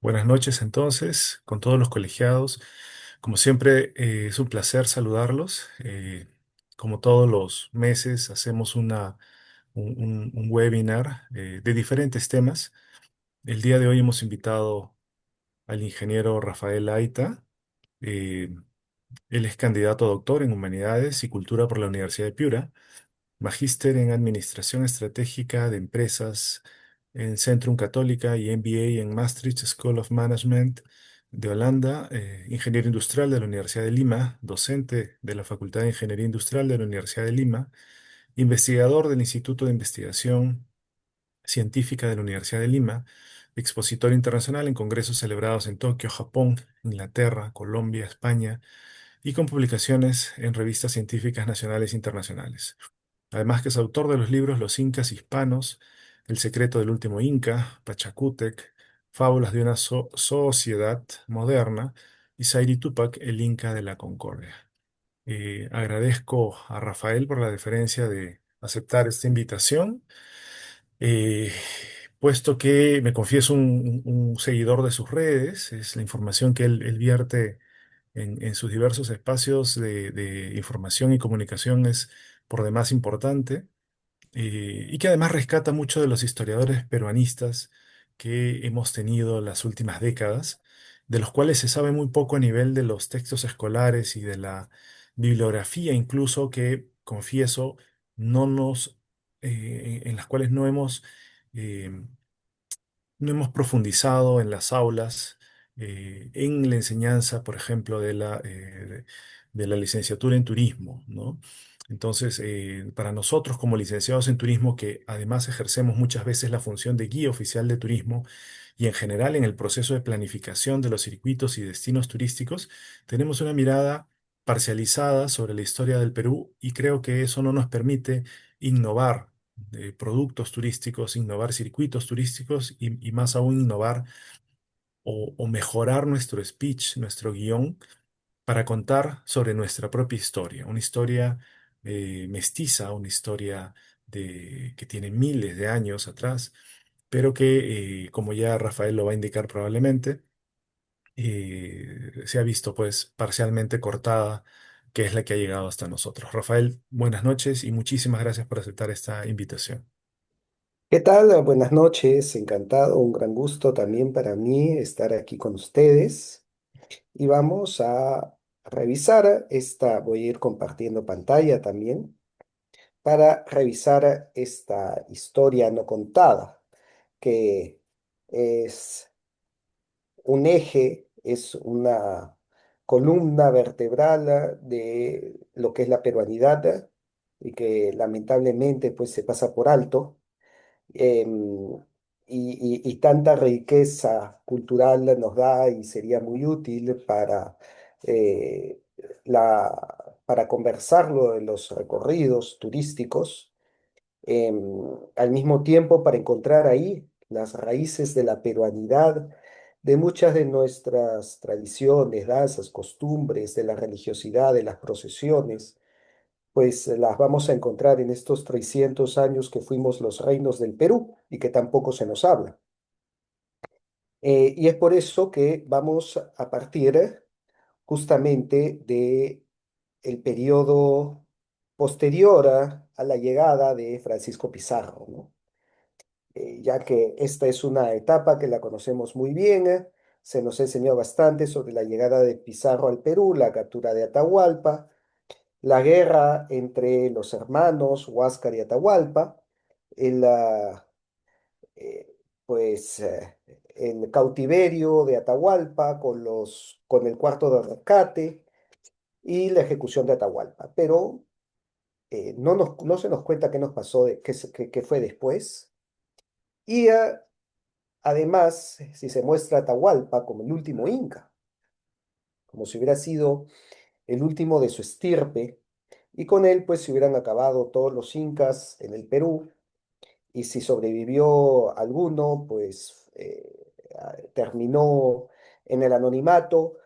Buenas noches entonces, con todos los colegiados. Como siempre, es un placer saludarlos. Como todos los meses, hacemos un webinar de diferentes temas. El día de hoy hemos invitado al ingeniero Rafael Aita. Eh, Él es candidato a doctor en Humanidades y Cultura por la Universidad de Piura, magíster en Administración Estratégica de Empresas en Centrum Católica y MBA en Maastricht School of Management de Holanda, ingeniero industrial de la Universidad de Lima, docente de la Facultad de Ingeniería Industrial de la Universidad de Lima, investigador del Instituto de Investigación Científica de la Universidad de Lima, expositor internacional en congresos celebrados en Tokio, Japón, Inglaterra, Colombia, España y con publicaciones en revistas científicas nacionales e internacionales. Además que es autor de los libros Los Incas Hispanos, El secreto del último Inca, Pachacútec, Fábulas de una sociedad moderna y Sairi Tupac, el Inca de la Concordia. Agradezco a Rafael por la deferencia de aceptar esta invitación, eh, puesto que me confieso un seguidor de sus redes, es la información que él vierte en sus diversos espacios de información y comunicación es por demás importante, y que además rescata mucho de los historiadores peruanistas que hemos tenido las últimas décadas, de los cuales se sabe muy poco a nivel de los textos escolares y de la bibliografía incluso que, confieso, no nos, en las cuales eh, no hemos profundizado en las aulas, en la enseñanza, por ejemplo, de la licenciatura en turismo, ¿no? Entonces, para nosotros como licenciados en turismo, que además ejercemos muchas veces la función de guía oficial de turismo y en general en el proceso de planificación de los circuitos y destinos turísticos, tenemos una mirada parcializada sobre la historia del Perú y creo que eso no nos permite innovar productos turísticos, innovar circuitos turísticos y más aún innovar o mejorar nuestro speech, nuestro guión, para contar sobre nuestra propia historia, una historia mestiza, una historia que tiene miles de años atrás, pero que, como ya Rafael lo va a indicar probablemente, se ha visto pues parcialmente cortada, que es la que ha llegado hasta nosotros. Rafael, buenas noches y muchísimas gracias por aceptar esta invitación. ¿Qué tal? Buenas noches, encantado, un gran gusto también para mí estar aquí con ustedes y vamos a revisar voy a ir compartiendo pantalla también para revisar esta historia no contada, que es un eje, es una columna vertebral de lo que es la peruanidad y que lamentablemente pues se pasa por alto em, y tanta riqueza cultural nos da y sería muy útil eh, para conversarlo de los recorridos turísticos, al mismo tiempo para encontrar ahí las raíces de la peruanidad, de muchas de nuestras tradiciones, danzas, costumbres, de la religiosidad, de las procesiones pues las vamos a encontrar en estos 300 años que fuimos los reinos del Perú y que tampoco se nos habla. Y es por eso que vamos a partir justamente de el periodo posterior a la llegada de Francisco Pizarro, ¿no? Ya que esta es una etapa que la conocemos muy bien, se nos enseñó bastante sobre la llegada de Pizarro al Perú, la captura de Atahualpa, la guerra entre los hermanos Huáscar y Atahualpa, el, ah, eh, pues, el cautiverio de Atahualpa con el cuarto de rescate y la ejecución de Atahualpa. Pero no se nos cuenta qué nos pasó, qué fue después. Y además, si se muestra a Atahualpa como el último inca, como si hubiera sido el último de su estirpe, y con él pues se hubieran acabado todos los incas en el Perú, y si sobrevivió alguno, pues terminó en el anonimato,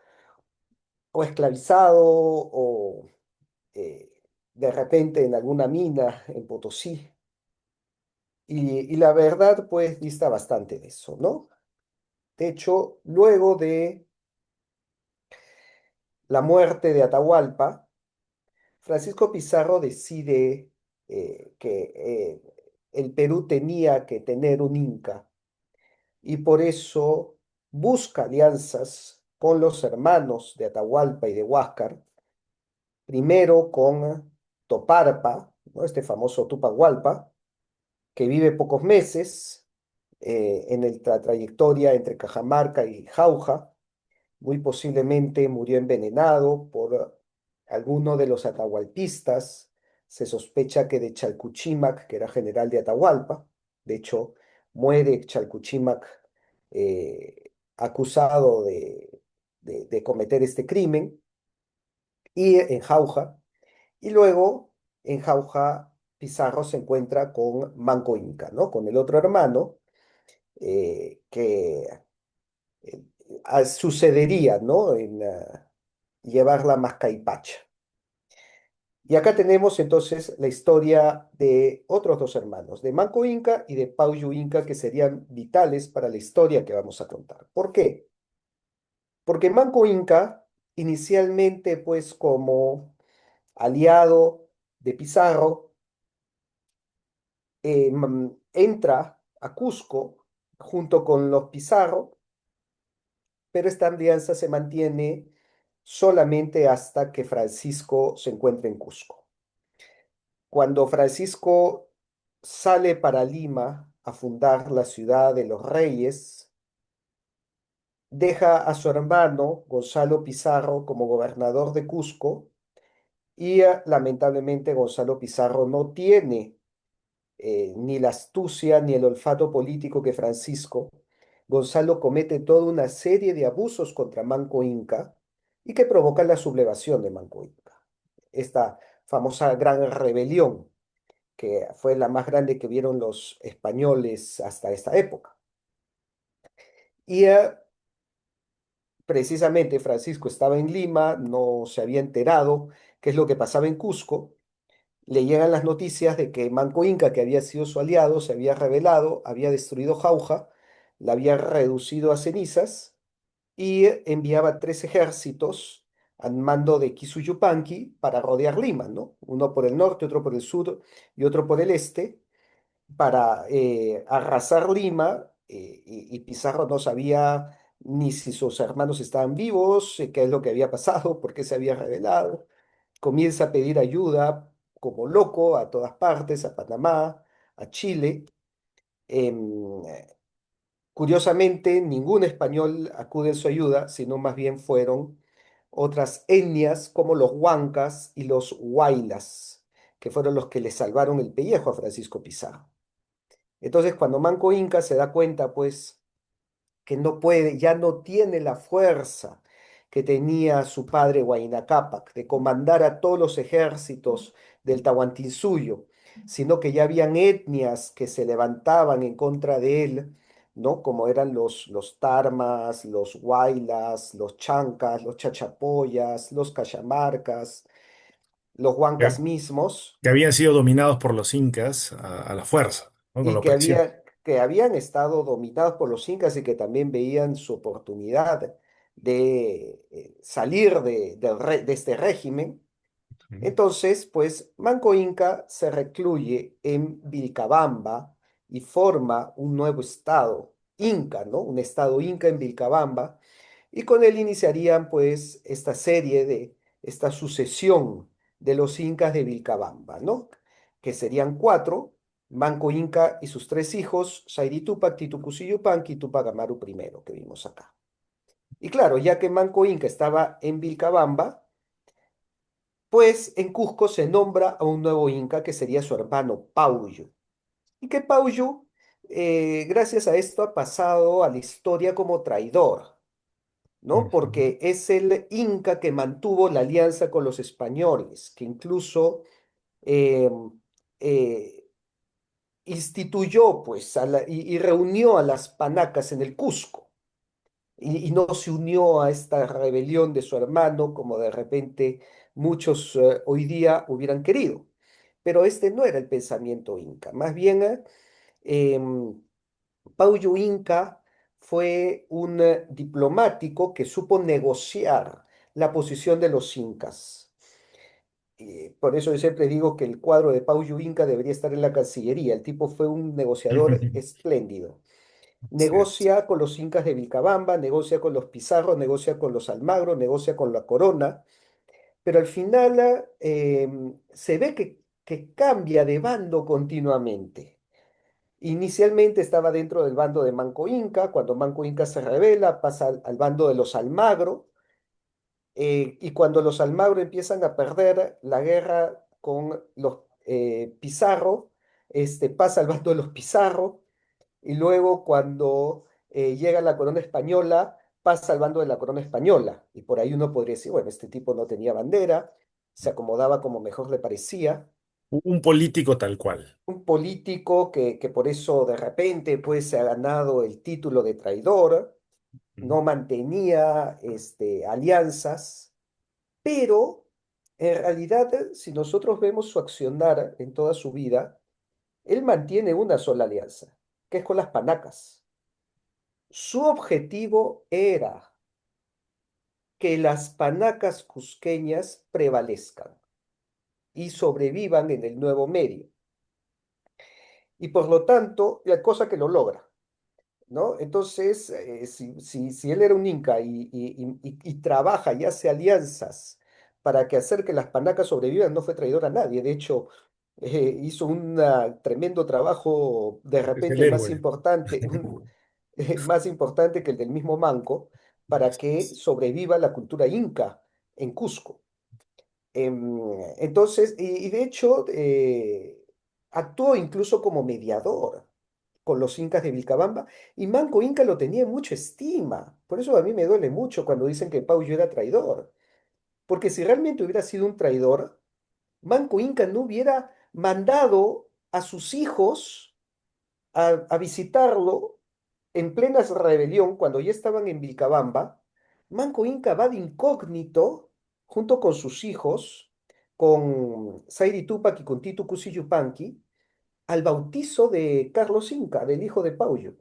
o esclavizado, o eh, de repente en alguna mina en Potosí. Y la verdad, pues, dista bastante de eso, ¿no? De hecho, luego de la muerte de Atahualpa, Francisco Pizarro decide que el Perú tenía que tener un inca y por eso busca alianzas con los hermanos de Atahualpa y de Huáscar, primero con Toparpa, ¿no? Este famoso Tupac Hualpa, que vive pocos meses en la trayectoria entre Cajamarca y Jauja. Muy posiblemente murió envenenado por alguno de los atahualpistas. Se sospecha que de Chalcuchímac, que era general de Atahualpa. De hecho, muere Chalcuchímac acusado de cometer este crimen y en Jauja. Y luego en Jauja Pizarro se encuentra con Manco Inca, ¿no? Con el otro hermano que eh, sucedería, ¿no? En llevar la Mascaipacha. Y acá tenemos entonces la historia de otros dos hermanos, de Manco Inca y de Pauyu Inca, que serían vitales para la historia que vamos a contar. ¿Por qué? Porque Manco Inca, inicialmente pues como aliado de Pizarro, entra a Cusco junto con los Pizarro, pero esta alianza se mantiene solamente hasta que Francisco se encuentre en Cusco. Cuando Francisco sale para Lima a fundar la ciudad de los Reyes, deja a su hermano Gonzalo Pizarro como gobernador de Cusco y lamentablemente Gonzalo Pizarro no tiene ni la astucia ni el olfato político que Francisco. Gonzalo comete toda una serie de abusos contra Manco Inca y que provocan la sublevación de Manco Inca. Esta famosa gran rebelión que fue la más grande que vieron los españoles hasta esta época. Y precisamente Francisco estaba en Lima, no se había enterado qué es lo que pasaba en Cusco. Le llegan las noticias de que Manco Inca, que había sido su aliado, se había rebelado, había destruido Jauja, la había reducido a cenizas y enviaba tres ejércitos al mando de Quisuyupanqui para rodear Lima, ¿no? Uno por el norte, otro por el sur y otro por el este, para arrasar Lima, y Pizarro no sabía ni si sus hermanos estaban vivos, qué es lo que había pasado, por qué se había rebelado. Comienza a pedir ayuda como loco a todas partes, a Panamá, a Chile. Em, Curiosamente, ningún español acude en su ayuda, sino más bien fueron otras etnias como los huancas y los huaylas, que fueron los que le salvaron el pellejo a Francisco Pizarro. Entonces, cuando Manco Inca se da cuenta, pues, que no puede, ya no tiene la fuerza que tenía su padre Huayna Cápac de comandar a todos los ejércitos del Tahuantinsuyo, sino que ya habían etnias que se levantaban en contra de él, ¿no? Como eran los Tarmas, los Huaylas, los Chancas, los Chachapoyas, los Cachamarcas, los Huancas Que, mismos que habían sido dominados por los incas a la fuerza, ¿no? Con y la opresión. que habían estado dominados por los incas y que también veían su oportunidad de salir de este régimen. Ujú. Entonces, pues Manco Inca se recluye en Vilcabamba y forma un nuevo estado inca, ¿no? Un estado inca en Vilcabamba, y con él iniciarían pues esta serie esta sucesión de los incas de Vilcabamba, ¿no? Que serían cuatro: Manco Inca y sus tres hijos, Sairi Tupac, Titu Cusi Yupanqui y Tupac Amaru I, que vimos acá. Y claro, ya que Manco Inca estaba en Vilcabamba, pues en Cusco se nombra a un nuevo inca que sería su hermano Pauyo. Y que Pauyo, gracias a esto, ha pasado a la historia como traidor, ¿no? Ujú. Porque es el inca que mantuvo la alianza con los españoles, que incluso eh, eh, instituyó, pues, y reunió a las panacas en el Cusco, y no se unió a esta rebelión de su hermano como de repente muchos hoy día hubieran querido. Pero este no era el pensamiento inca, más bien em, Pauyo Inca fue un diplomático que supo negociar la posición de los incas. Por eso yo siempre digo que el cuadro de Pau Inca debería estar en la Cancillería. El tipo fue un negociador espléndido. Así es. Negocia con los incas de Vilcabamba, negocia con los Pizarro, negocia con los Almagro, negocia con la corona, pero al final se ve que cambia de bando continuamente. Inicialmente estaba dentro del bando de Manco Inca, cuando Manco Inca se rebela, pasa al bando de los Almagro, y cuando los Almagro empiezan a perder la guerra con los Pizarro, pasa al bando de los Pizarro, y luego cuando llega la corona española, pasa al bando de la corona española, y por ahí uno podría decir, bueno, este tipo no tenía bandera, se acomodaba como mejor le parecía, Un político tal cual. un político que por eso de repente pues se ha ganado el título de traidor, no mantenía alianzas, pero en realidad si nosotros vemos su accionar en toda su vida, él mantiene una sola alianza, que es con las panacas. Su objetivo era que las panacas cusqueñas prevalezcan y sobrevivan en el nuevo Medio. Y por lo tanto, la cosa que lo logra. ¿No? Entonces, si él era un inca y trabaja y hace alianzas para que hacer que las panacas sobrevivan, no fue traidor a nadie. De hecho, hizo un tremendo trabajo de Es el repente más héroe. importante, más importante que el del mismo Manco, para que sobreviva la cultura inca en Cusco. Entonces, y de hecho, actuó incluso como mediador con los incas de Vilcabamba, y Manco Inca lo tenía en mucha estima. Por eso a mí me duele mucho cuando dicen que Pauyo era traidor, porque si realmente hubiera sido un traidor, Manco Inca no hubiera mandado a sus hijos a visitarlo en plena rebelión, cuando ya estaban en Vilcabamba. Manco Inca va de incógnito junto con sus hijos, con Sairi Tupac y con Titu Cusi Yupanqui, al bautizo de Carlos Inca, del hijo de Pauyo,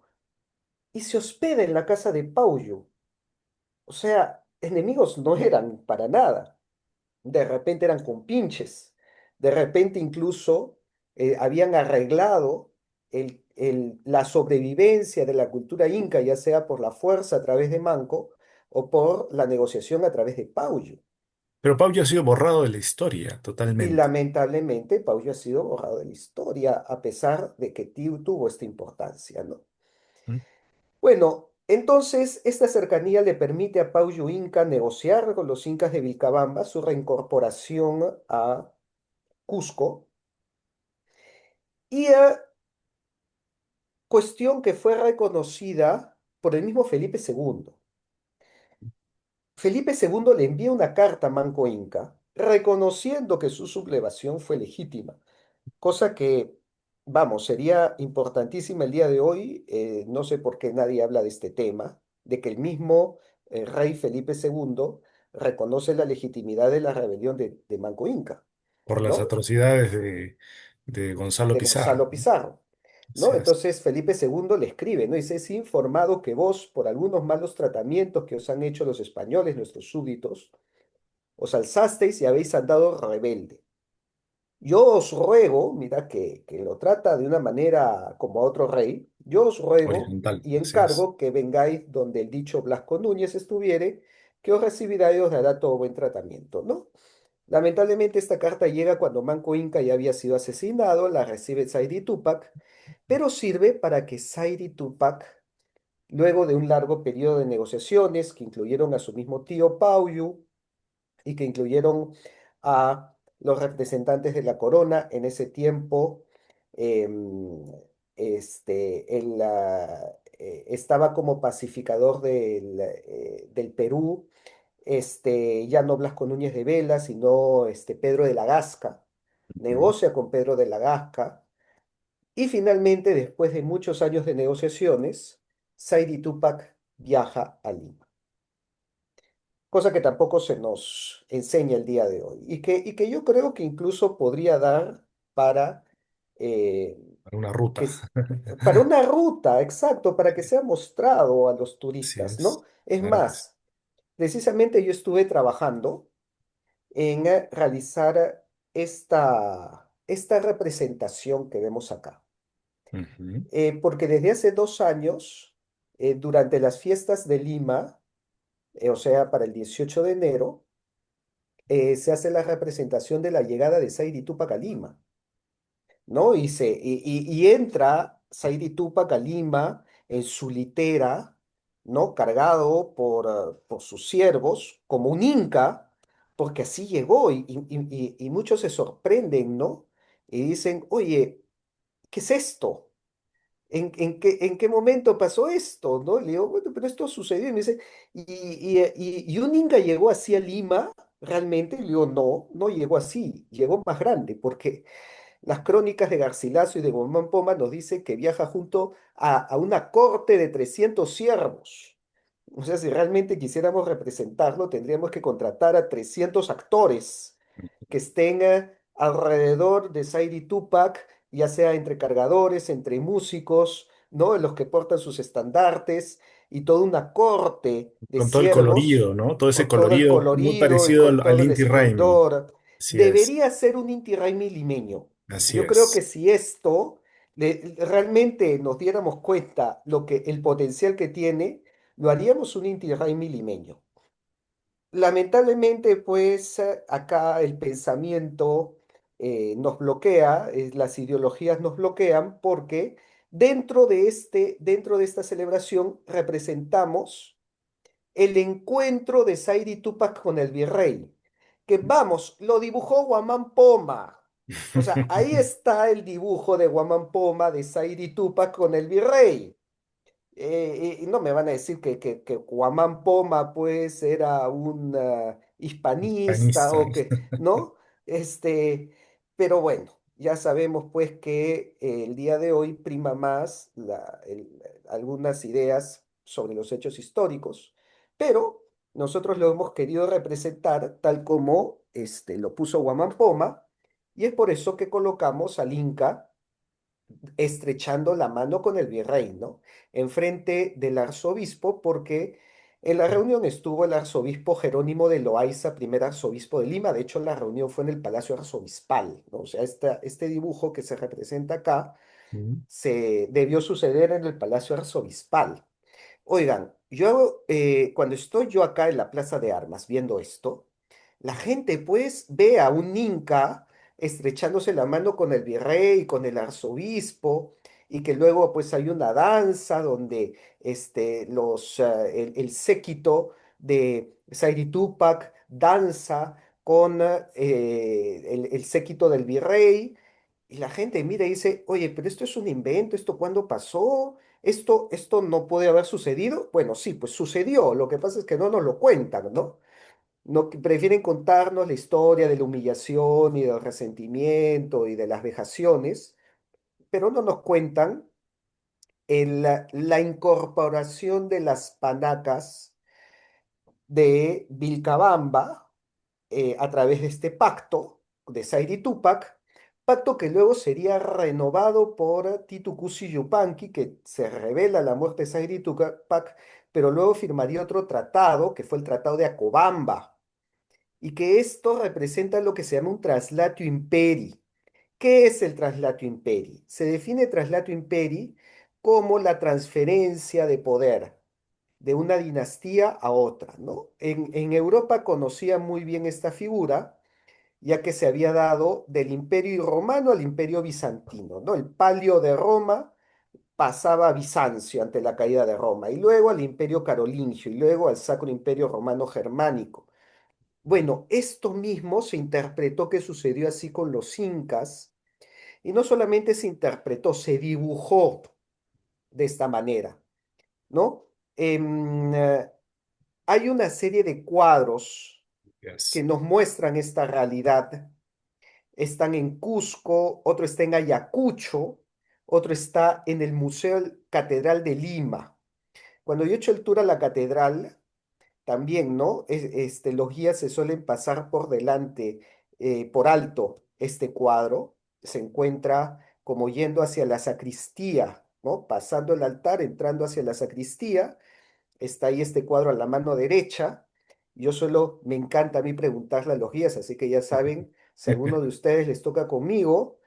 y se hospeda en la casa de Pauyo. O sea, enemigos no eran para nada. De repente eran compinches. De repente incluso habían arreglado la sobrevivencia de la cultura inca, ya sea por la fuerza a través de Manco o por la negociación a través de Pauyo. Pero Pau ya ha sido borrado de la historia Y totalmente. lamentablemente Pauyo ha sido borrado de la historia, a pesar de que tuvo esta importancia, ¿no? ¿Mm? Bueno, entonces esta cercanía le permite a Pauyo Inca negociar con los incas de Vilcabamba su reincorporación a Cusco, y cuestión que fue reconocida por el mismo Felipe II. Felipe II le envía una carta a Manco Inca reconociendo que su sublevación fue legítima, cosa que, vamos, sería importantísima el día de hoy. No sé por qué nadie habla de este tema, de que el mismo rey Felipe II reconoce la legitimidad de la rebelión de Manco Inca, Por las ¿no? atrocidades de Gonzalo De Pizarro. Gonzalo Pizarro, Así ¿no? es. Entonces Felipe II le escribe, ¿no? Dice: "Es informado que vos, por algunos malos tratamientos que os han hecho los españoles, nuestros súbditos, os alzasteis y habéis andado rebelde. Yo os ruego", mira que lo trata de una manera como a otro rey, "yo os ruego Horizontal. y Así es. encargo que vengáis donde el dicho Blasco Núñez estuviere, que os recibirá y os dará todo buen tratamiento", ¿no? Lamentablemente esta carta llega cuando Manco Inca ya había sido asesinado, la recibe Saidi Tupac, pero sirve para que Saidi Tupac, luego de un largo periodo de negociaciones que incluyeron a su mismo tío Pauyu y que incluyeron a los representantes de la corona en ese tiempo, em, él estaba como pacificador del Perú, ya no Blasco Núñez de Vela, sino Pedro de la Gasca, Ujú. negocia con Pedro de la Gasca, y finalmente, después de muchos años de negociaciones, Saidi Tupac viaja a Lima, cosa que tampoco se nos enseña el día de hoy, y que yo creo que incluso podría dar para eh, Para una que ruta. es para una ruta, exacto, para que sea mostrado a los Así turistas, es. ¿no? Es Claro que sí. más, precisamente yo estuve trabajando en realizar esta representación que vemos acá. Ujú. Porque desde hace 2 años, durante las fiestas de Lima, o sea, para el 18 de enero, se hace la representación de la llegada de Sairi Túpac a Lima. ¿No? Y entra Saidi Tupac a Lima en su litera, ¿no? Cargado por sus siervos, como un inca, porque así llegó y muchos se sorprenden, ¿no? Y dicen, oye, ¿qué es esto? ¿En qué momento pasó esto? ¿No? Le digo, bueno, pero esto sucedió. Y me dice, ¿y un inca llegó así a Lima? Realmente, le digo, no, no llegó así, llegó más grande, porque las crónicas de Garcilaso y de Guzmán Poma nos dicen que viaja junto a una corte de 300 siervos. O sea, si realmente quisiéramos representarlo, tendríamos que contratar a 300 actores que estén alrededor de Saidi Tupac, ya sea entre cargadores, entre músicos, ¿no? Los que portan sus estandartes y toda una corte de Con todo el colorido, siervos ¿no? Todo ese con todo el colorido muy colorido y parecido con al todo el Inti Raymi. esplendor. Así es. Debería ser un Inti Raymi limeño. Así Yo creo que es. si esto realmente nos diéramos cuenta el potencial que tiene, lo haríamos un Inti Raymi limeño. Lamentablemente, pues acá el pensamiento nos bloquea, las ideologías nos bloquean porque dentro de esta celebración representamos el encuentro de Saidi Tupac con el virrey, que vamos, lo dibujó Guamán Poma. O sea, ahí está el dibujo de Guamán Poma de Saidi Tupac con el virrey. Y no me van a decir que Guamán Poma pues era un hispanista Panista. o que, ¿no? Este, pero bueno, ya sabemos pues que el día de hoy prima más algunas ideas sobre los hechos históricos, pero nosotros lo hemos querido representar tal como lo puso Guamán Poma, y es por eso que colocamos al Inca estrechando la mano con el virrey, ¿no? Enfrente del arzobispo, porque en la reunión estuvo el arzobispo Jerónimo de Loaiza, primer arzobispo de Lima. De hecho, la reunión fue en el Palacio Arzobispal, ¿no? O sea, este dibujo que se representa acá Mm. se debió suceder en el Palacio Arzobispal. Oigan, yo cuando estoy yo acá en la Plaza de Armas viendo esto, la gente pues ve a un inca estrechándose la mano con el virrey, con el arzobispo, y que luego pues hay una danza donde el séquito de Sairi Tupac danza con el séquito del virrey, y la gente mira y dice, oye, pero esto es un invento, ¿esto cuándo pasó? ¿Esto no puede haber sucedido? Bueno, sí, pues sucedió. Lo que pasa es que no nos lo cuentan, ¿no? No, que prefieren contarnos la historia de la humillación y del resentimiento y de las vejaciones, pero no nos cuentan la incorporación de las panacas de Vilcabamba a través de este pacto de Sairi Tupac, pacto que luego sería renovado por Titu Cusi Yupanqui, que se revela la muerte de Sairi Tupac, pero luego firmaría otro tratado, que fue el Tratado de Acobamba, y que esto representa lo que se llama un traslatio imperi. ¿Qué es el traslatio imperi? Se define traslatio imperi como la transferencia de poder de una dinastía a otra, ¿no? En Europa conocían muy bien esta figura, ya que se había dado del Imperio Romano al Imperio Bizantino, ¿no? El palio de Roma pasaba a Bizancio ante la caída de Roma, y luego al Imperio Carolingio, y luego al Sacro Imperio Romano Germánico. Bueno, esto mismo se interpretó que sucedió así con los incas, y no solamente se interpretó, se dibujó de esta manera, ¿no? Hay una serie de cuadros que Yes. nos muestran esta realidad. Están en Cusco, otro está en Ayacucho, otro está en el Museo Catedral de Lima. Cuando yo he hecho el tour a la catedral, también, ¿no? Los guías se suelen pasar por delante, por alto, este cuadro. Se encuentra como yendo hacia la sacristía, ¿no? Pasando el altar, entrando hacia la sacristía. Está ahí este cuadro a la mano derecha. Yo solo me encanta a mí preguntarle a los guías, así que ya saben, si a alguno de ustedes les toca conmigo,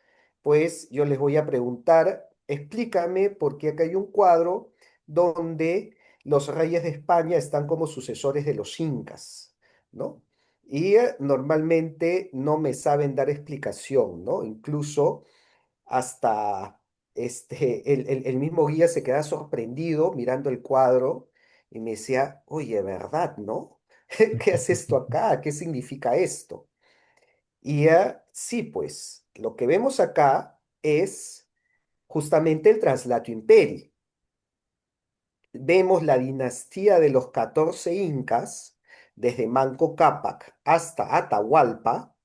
pues yo les voy a preguntar, explícame por qué acá hay un cuadro donde los reyes de España están como sucesores de los incas, ¿no? Y normalmente no me saben dar explicación, ¿no? Incluso hasta el mismo guía se queda sorprendido mirando el cuadro y me decía, oye, ¿verdad, no? ¿Qué hace esto acá? ¿Qué significa esto? Y sí, pues, lo que vemos acá es justamente el Translato Imperii. Vemos la dinastía de los 14 incas, desde Manco Cápac hasta Atahualpa,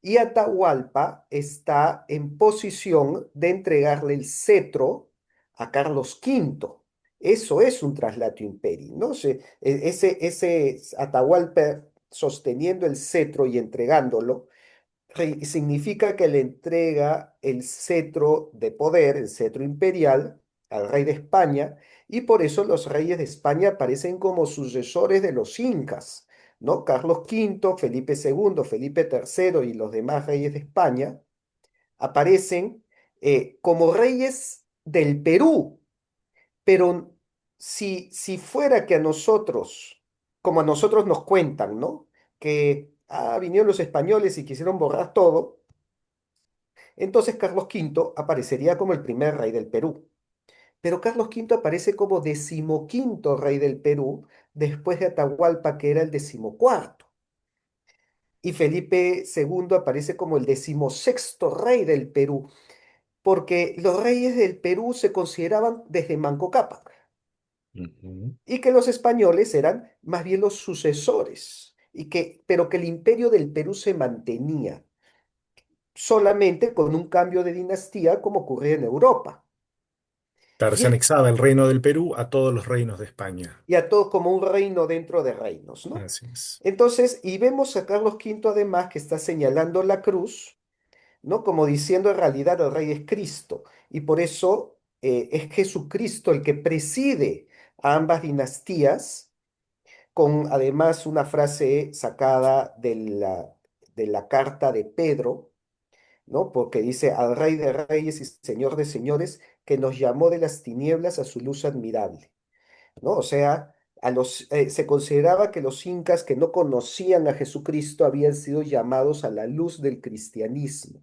y Atahualpa está en posición de entregarle el cetro a Carlos V. Eso es un traslato imperio, ¿no? Ese Atahualpa sosteniendo el cetro y entregándolo significa que le entrega el cetro de poder, el cetro imperial, al rey de España, y por eso los reyes de España aparecen como sucesores de los incas, ¿no? Carlos V, Felipe II, Felipe III y los demás reyes de España aparecen como reyes del Perú, pero si fuera que a nosotros, como a nosotros nos cuentan, ¿no? Que vinieron los españoles y quisieron borrar todo, entonces Carlos V aparecería como el primer rey del Perú. Pero Carlos V aparece como decimoquinto rey del Perú después de Atahualpa, que era el decimocuarto. Y Felipe II aparece como el decimosexto rey del Perú, porque los reyes del Perú se consideraban desde Manco Cápac Ujú. y que los españoles eran más bien los sucesores, pero que el imperio del Perú se mantenía solamente con un cambio de dinastía como ocurría en Europa. Claro, Y, se anexaba el reino del Perú a todos los reinos de España. y a todos como un reino dentro de reinos, ¿no? Así es. Entonces, y vemos a Carlos V además que está señalando la cruz, ¿no? Como diciendo en realidad el rey es Cristo, y por eso es Jesucristo el que preside a ambas dinastías, con además una frase sacada de la carta de Pedro, ¿no? Porque dice al Rey de Reyes y Señor de Señores, que nos llamó de las tinieblas a su luz admirable, ¿no? O sea, se consideraba que los incas que no conocían a Jesucristo habían sido llamados a la luz del cristianismo.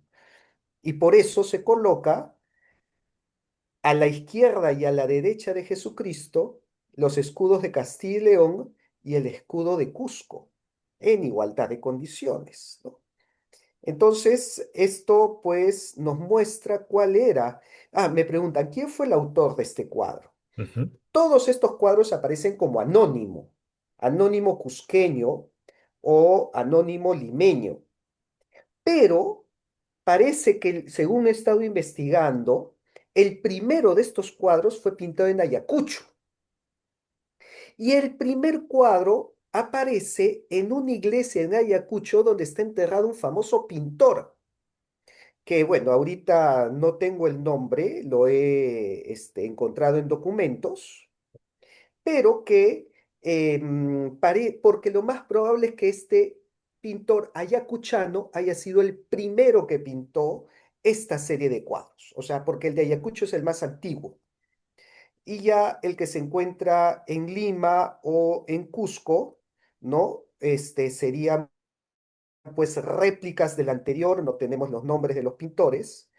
Y por eso se coloca a la izquierda y a la derecha de Jesucristo los escudos de Castilla y León y el escudo de Cusco, en igualdad de condiciones, ¿no? Entonces, esto pues nos muestra cuál era. Me preguntan, ¿quién fue el autor de este cuadro? Ujú. Todos estos cuadros aparecen como anónimo, anónimo cusqueño o anónimo limeño, pero parece que, según he estado investigando, el primero de estos cuadros fue pintado en Ayacucho y el primer cuadro aparece en una iglesia en Ayacucho donde está enterrado un famoso pintor que bueno, ahorita no tengo el nombre, lo he encontrado en documentos, pero que porque lo más probable es que este pintor ayacuchano haya sido el primero que pintó esta serie de cuadros, o sea, porque el de Ayacucho es el más antiguo. Y ya el que se encuentra en Lima o en Cusco, ¿no? Serían pues réplicas del anterior, no tenemos los nombres de los pintores,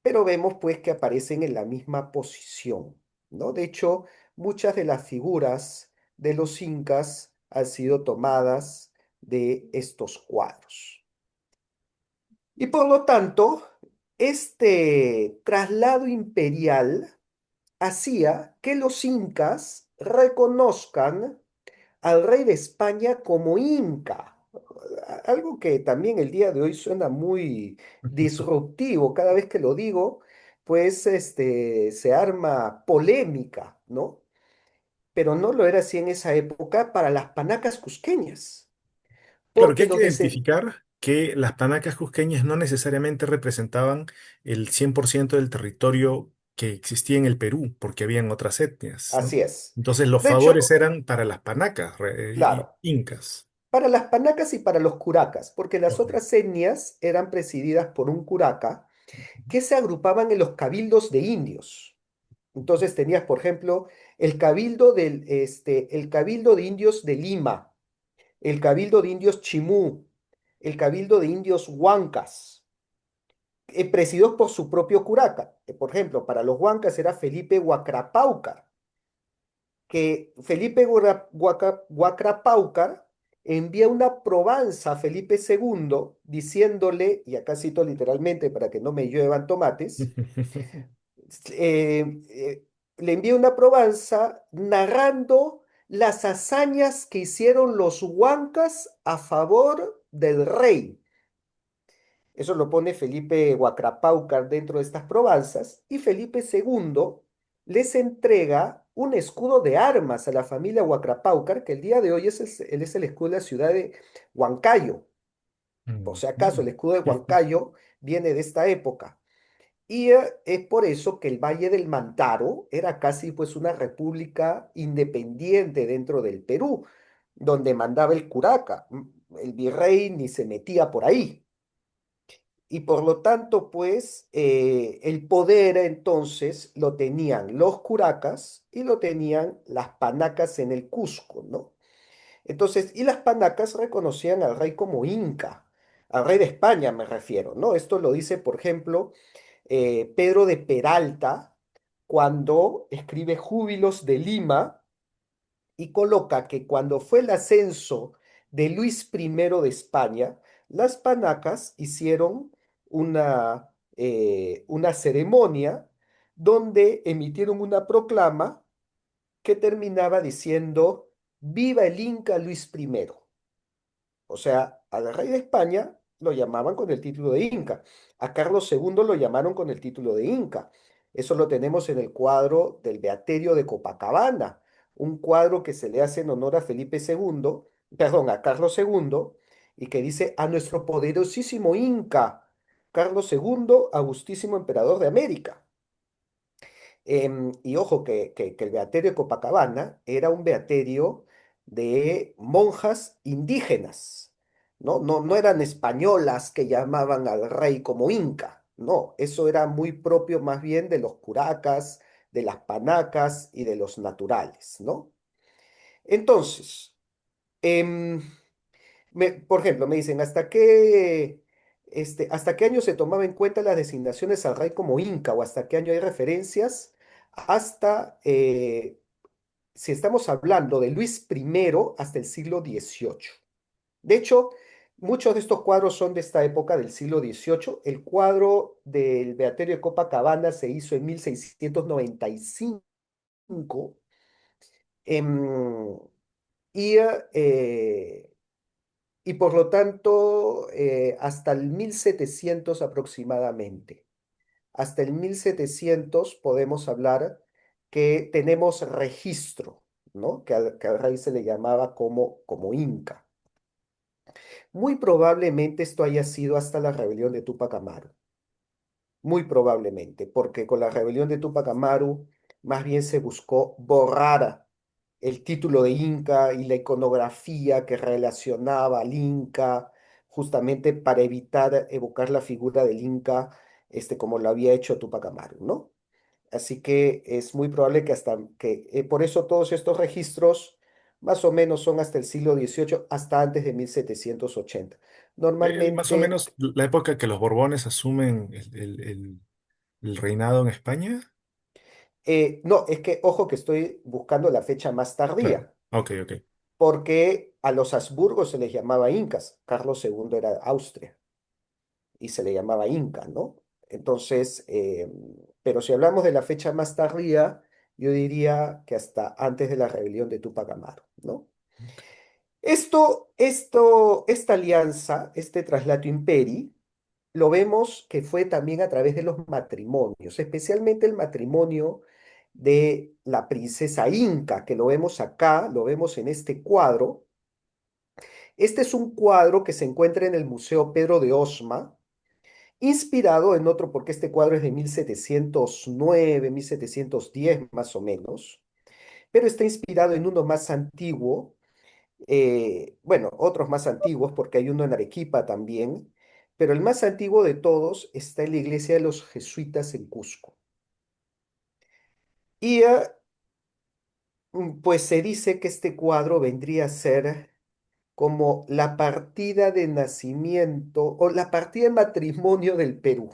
pero vemos pues que aparecen en la misma posición, ¿no? De hecho, muchas de las figuras de los incas han sido tomadas de estos cuadros. Y por lo tanto, este traslado imperial hacía que los incas reconozcan al rey de España como inca, algo que también el día de hoy suena muy disruptivo. Cada vez que lo digo, pues se arma polémica, ¿no? Pero no lo era así en esa época para las panacas cusqueñas, Claro, que porque hay que los descendientes, identificar. que las panacas cusqueñas no necesariamente representaban el 100% del territorio que existía en el Perú, porque habían otras etnias, ¿no? Así es. Entonces los De favores hecho, eran para las panacas claro, incas. para las panacas y para los curacas, porque las Ok. otras etnias eran presididas por un curaca que se agrupaban en los cabildos de indios. Entonces tenías, por ejemplo, el cabildo de indios de Lima, el cabildo de indios Chimú, el cabildo de indios Huancas, presididos por su propio curaca. Por ejemplo, para los Huancas era Felipe Huacrapáucar, que Felipe Huacrapáucar envía una probanza a Felipe II diciéndole, y acá cito literalmente para que no me lluevan tomates, eh, eh, le envía una probanza narrando las hazañas que hicieron los huancas a favor del rey. Eso lo pone Felipe Huacrapáucar dentro de estas probanzas y Felipe II les entrega un escudo de armas a la familia Huacrapáucar, que el día de hoy él es el escudo de la ciudad de Huancayo. Por si acaso, el escudo de Huancayo viene de esta época. Y es por eso que el Valle del Mantaro era casi pues una república independiente dentro del Perú, donde mandaba el curaca. El virrey ni se metía por ahí. Y por lo tanto, pues, el poder entonces lo tenían los curacas y lo tenían las panacas en el Cusco, ¿no? Entonces, y las panacas reconocían al rey como inca, al rey de España me refiero, ¿no? Esto lo dice, por ejemplo, Pedro de Peralta cuando escribe Júbilos de Lima y coloca que cuando fue el ascenso de Luis I de España, las panacas hicieron una ceremonia donde emitieron una proclama que terminaba diciendo, viva el Inca Luis I. O sea, al rey de España lo llamaban con el título de Inca, a Carlos II lo llamaron con el título de Inca. Eso lo tenemos en el cuadro del Beaterio de Copacabana, un cuadro que se le hace en honor a Felipe II, perdón, a Carlos II, y que dice a nuestro poderosísimo Inca, Carlos II, Augustísimo Emperador de América. Y ojo que el beaterio de Copacabana era un beaterio de monjas indígenas, ¿no? No eran españolas que llamaban al rey como inca, no, eso era muy propio más bien de los curacas, de las panacas y de los naturales, ¿no? Entonces, em, por ejemplo, me dicen, ¿hasta qué año se tomaba en cuenta las designaciones al rey como inca o hasta qué año hay referencias? Hasta, si estamos hablando de Luis I, hasta el siglo XVIII. De hecho, muchos de estos cuadros son de esta época del siglo XVIII. El cuadro del Beaterio de Copacabana se hizo en 1695 em, y, y por lo tanto hasta el 1700 aproximadamente. Hasta el 1700 podemos hablar que tenemos registro, ¿no? Que al rey se le llamaba como Inca. Muy probablemente esto haya sido hasta la rebelión de Túpac Amaru. Muy probablemente, porque con la rebelión de Túpac Amaru más bien se buscó borrar el título de Inca y la iconografía que relacionaba al Inca, justamente para evitar evocar la figura del Inca, como lo había hecho Túpac Amaru, ¿no? Así que es muy probable que por eso todos estos registros más o menos son hasta el siglo XVIII, hasta antes de 1780. Más o Normalmente, menos la época que los Borbones asumen el reinado en España. no, es que ojo que estoy buscando la fecha más Claro. tardía, Ok, ok. porque a los Habsburgos se les llamaba incas. Carlos II era de Austria y se le llamaba inca, ¿no? Entonces, pero si hablamos de la fecha más tardía, yo diría que hasta antes de la rebelión de Túpac Amaru, ¿no? Esta alianza, este traslato imperi, lo vemos que fue también a través de los matrimonios, especialmente el matrimonio de la princesa Inca, que lo vemos acá, lo vemos en este cuadro, Este es un cuadro que se encuentra en el Museo Pedro de Osma, inspirado en otro, porque este cuadro es de 1709, 1710 más o menos, pero está inspirado en uno más antiguo, bueno, otros más antiguos, porque hay uno en Arequipa también, pero el más antiguo de todos está en la iglesia de los jesuitas en Cusco. Y pues se dice que este cuadro vendría a ser como la partida de nacimiento o la partida de matrimonio del Perú,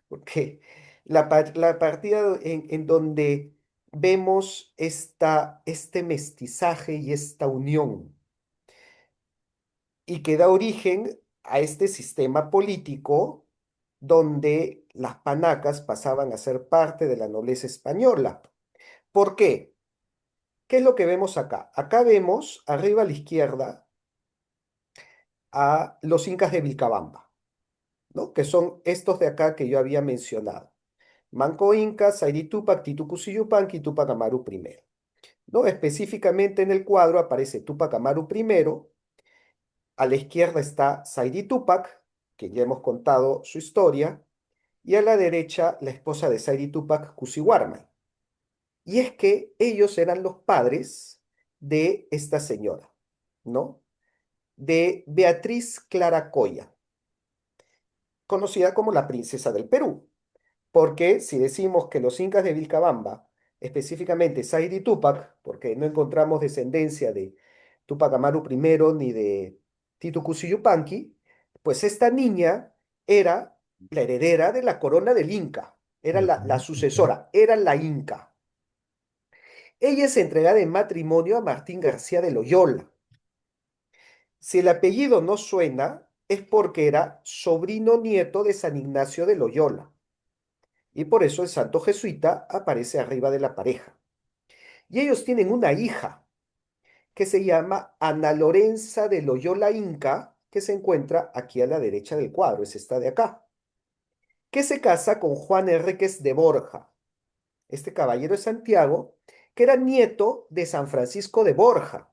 porque la partida en donde vemos este mestizaje y esta unión y que da origen a este sistema político donde las panacas pasaban a ser parte de la nobleza española. ¿Por qué? ¿Qué es lo que vemos acá? Acá vemos arriba a la izquierda a los incas de Vilcabamba, ¿no? Que son estos de acá que yo había mencionado. Manco Inca, Sairi Tupac, Titu Cusi Yupanqui, Tupac Amaru I, ¿no? Específicamente en el cuadro aparece Tupac Amaru I, a la izquierda está Sairi Tupac, que ya hemos contado su historia, y a la derecha la esposa de Sairi Tupac, Cusi Warmay. Y es que ellos eran los padres de esta señora, ¿no? De Beatriz Clara Coya, conocida como la princesa del Perú. Porque si decimos que los incas de Vilcabamba, específicamente Sairi Tupac, porque no encontramos descendencia de Tupac Amaru I ni de Titu Cusi Yupanqui, pues esta niña era la heredera de la corona del Inca, era la Ujú, ujú. sucesora, era la Inca. Ella es entregada en matrimonio a Martín García de Loyola. Si el apellido no suena, es porque era sobrino nieto de San Ignacio de Loyola. Y por eso el santo jesuita aparece arriba de la pareja. Y ellos tienen una hija que se llama Ana Lorenza de Loyola Inca, que se encuentra aquí a la derecha del cuadro, es esta de acá, que se casa con Juan Enríquez de Borja, este caballero de Santiago, que era nieto de San Francisco de Borja,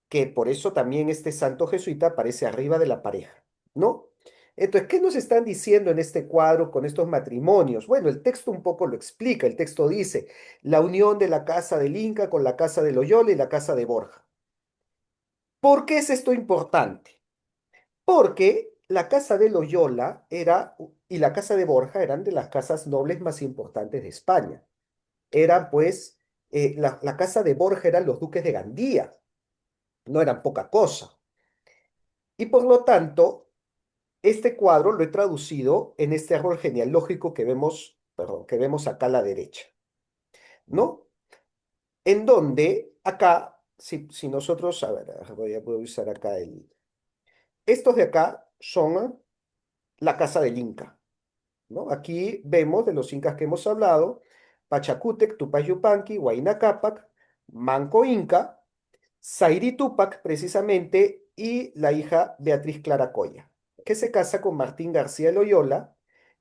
que por eso también este santo jesuita aparece arriba de la pareja, ¿no? Entonces, ¿qué nos están diciendo en este cuadro con estos matrimonios? Bueno, el texto un poco lo explica. El texto dice, la unión de la casa del Inca con la casa de Loyola y la casa de Borja. ¿Por qué es esto importante? Porque la casa de Loyola y la casa de Borja eran de las casas nobles más importantes de España. Eran, pues, la casa de Borja eran los duques de Gandía, no eran poca cosa. Y por lo tanto, este cuadro lo he traducido en este árbol genealógico que vemos, perdón, que vemos acá a la derecha, ¿no? En donde acá, si nosotros, a ver, voy a usar acá estos de acá son la casa del Inca, ¿no? Aquí vemos de los incas que hemos hablado, Pachacútec, Tupac Yupanqui, Huayna Cápac, Manco Inca, Zairi Tupac, precisamente, y la hija Beatriz Claracoya, que se casa con Martín García de Loyola,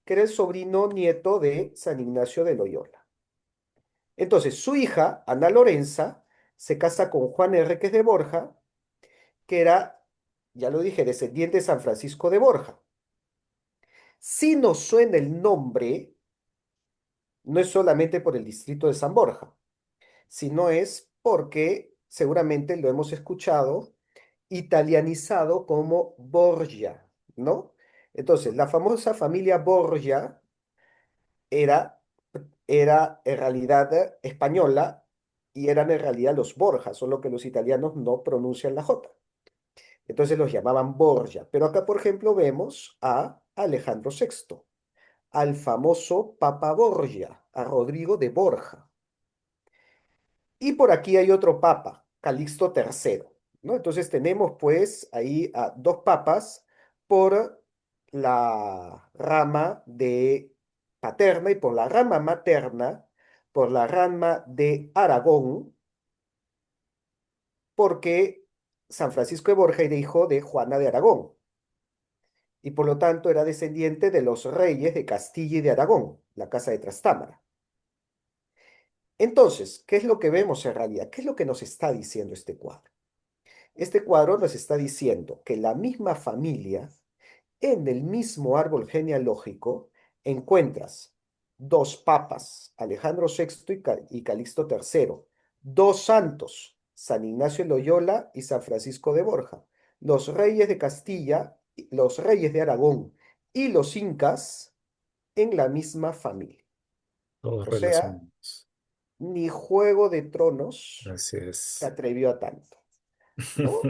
que era el sobrino nieto de San Ignacio de Loyola. Entonces, su hija, Ana Lorenza, se casa con Juan Enríquez de Borja, que era, ya lo dije, descendiente de San Francisco de Borja. Si nos suena el nombre, no es solamente por el distrito de San Borja, sino es porque seguramente lo hemos escuchado italianizado como Borgia, ¿no? Entonces, la famosa familia Borgia era, era en realidad española y eran en realidad los Borja, solo que los italianos no pronuncian la J. Entonces los llamaban Borgia. Pero acá, por ejemplo, vemos a Alejandro VI, al famoso Papa Borgia, a Rodrigo de Borja. Y por aquí hay otro papa, Calixto III, ¿no? Entonces tenemos pues ahí a dos papas por la rama de paterna y por la rama materna, por la rama de Aragón, porque San Francisco de Borja era hijo de Juana de Aragón y por lo tanto era descendiente de los reyes de Castilla y de Aragón, la casa de Trastámara. Entonces, ¿qué es lo que vemos en realidad? ¿Qué es lo que nos está diciendo este cuadro? Este cuadro nos está diciendo que la misma familia, en el mismo árbol genealógico, encuentras dos papas, Alejandro VI y Calixto III, dos santos, San Ignacio de Loyola y San Francisco de Borja, los reyes de Castilla, los reyes de Aragón y los incas en la misma familia. Todos O sea, relacionados. ni Juego de Tronos Así se es. atrevió a tanto, ¿no?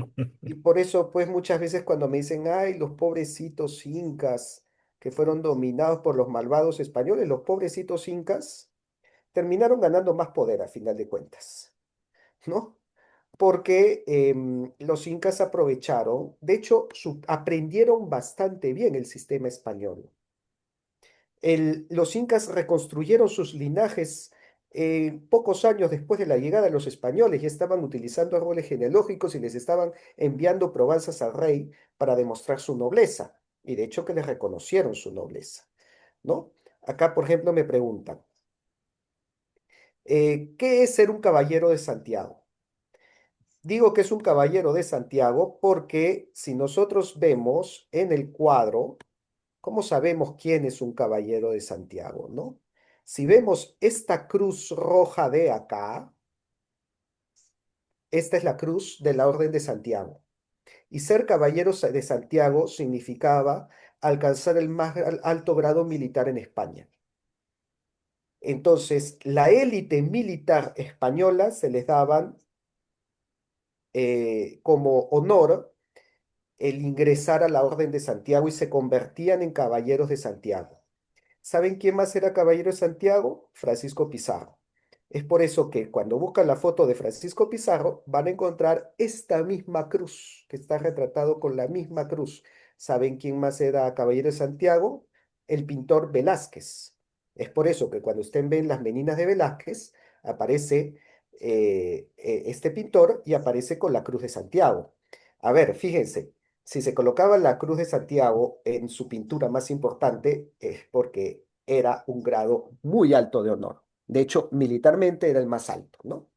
Y por eso, pues muchas veces cuando me dicen, ay, los pobrecitos incas que fueron dominados por los malvados españoles, los pobrecitos incas terminaron ganando más poder a final de cuentas, ¿no? Porque los incas aprovecharon, de hecho, aprendieron bastante bien el sistema español. Los incas reconstruyeron sus linajes pocos años después de la llegada de los españoles. Ya estaban utilizando árboles genealógicos y les estaban enviando probanzas al rey para demostrar su nobleza. Y de hecho que les reconocieron su nobleza, ¿no? Acá, por ejemplo, me preguntan, ¿qué es ser un caballero de Santiago? Digo que es un caballero de Santiago porque si nosotros vemos en el cuadro, ¿cómo sabemos quién es un caballero de Santiago, no? Si vemos esta cruz roja de acá, esta es la cruz de la Orden de Santiago. Y ser caballero de Santiago significaba alcanzar el más alto grado militar en España. Entonces, la élite militar española se les daban como honor el ingresar a la Orden de Santiago y se convertían en caballeros de Santiago. ¿Saben quién más era caballero de Santiago? Francisco Pizarro. Es por eso que cuando buscan la foto de Francisco Pizarro van a encontrar esta misma cruz, que está retratado con la misma cruz. ¿Saben quién más era caballero de Santiago? El pintor Velázquez. Es por eso que cuando ustedes ven las Meninas de Velázquez, aparece este pintor y aparece con la cruz de Santiago. A ver, fíjense, si se colocaba la Cruz de Santiago en su pintura más importante, es porque era un grado muy alto de honor. De hecho, militarmente era el más alto, ¿no?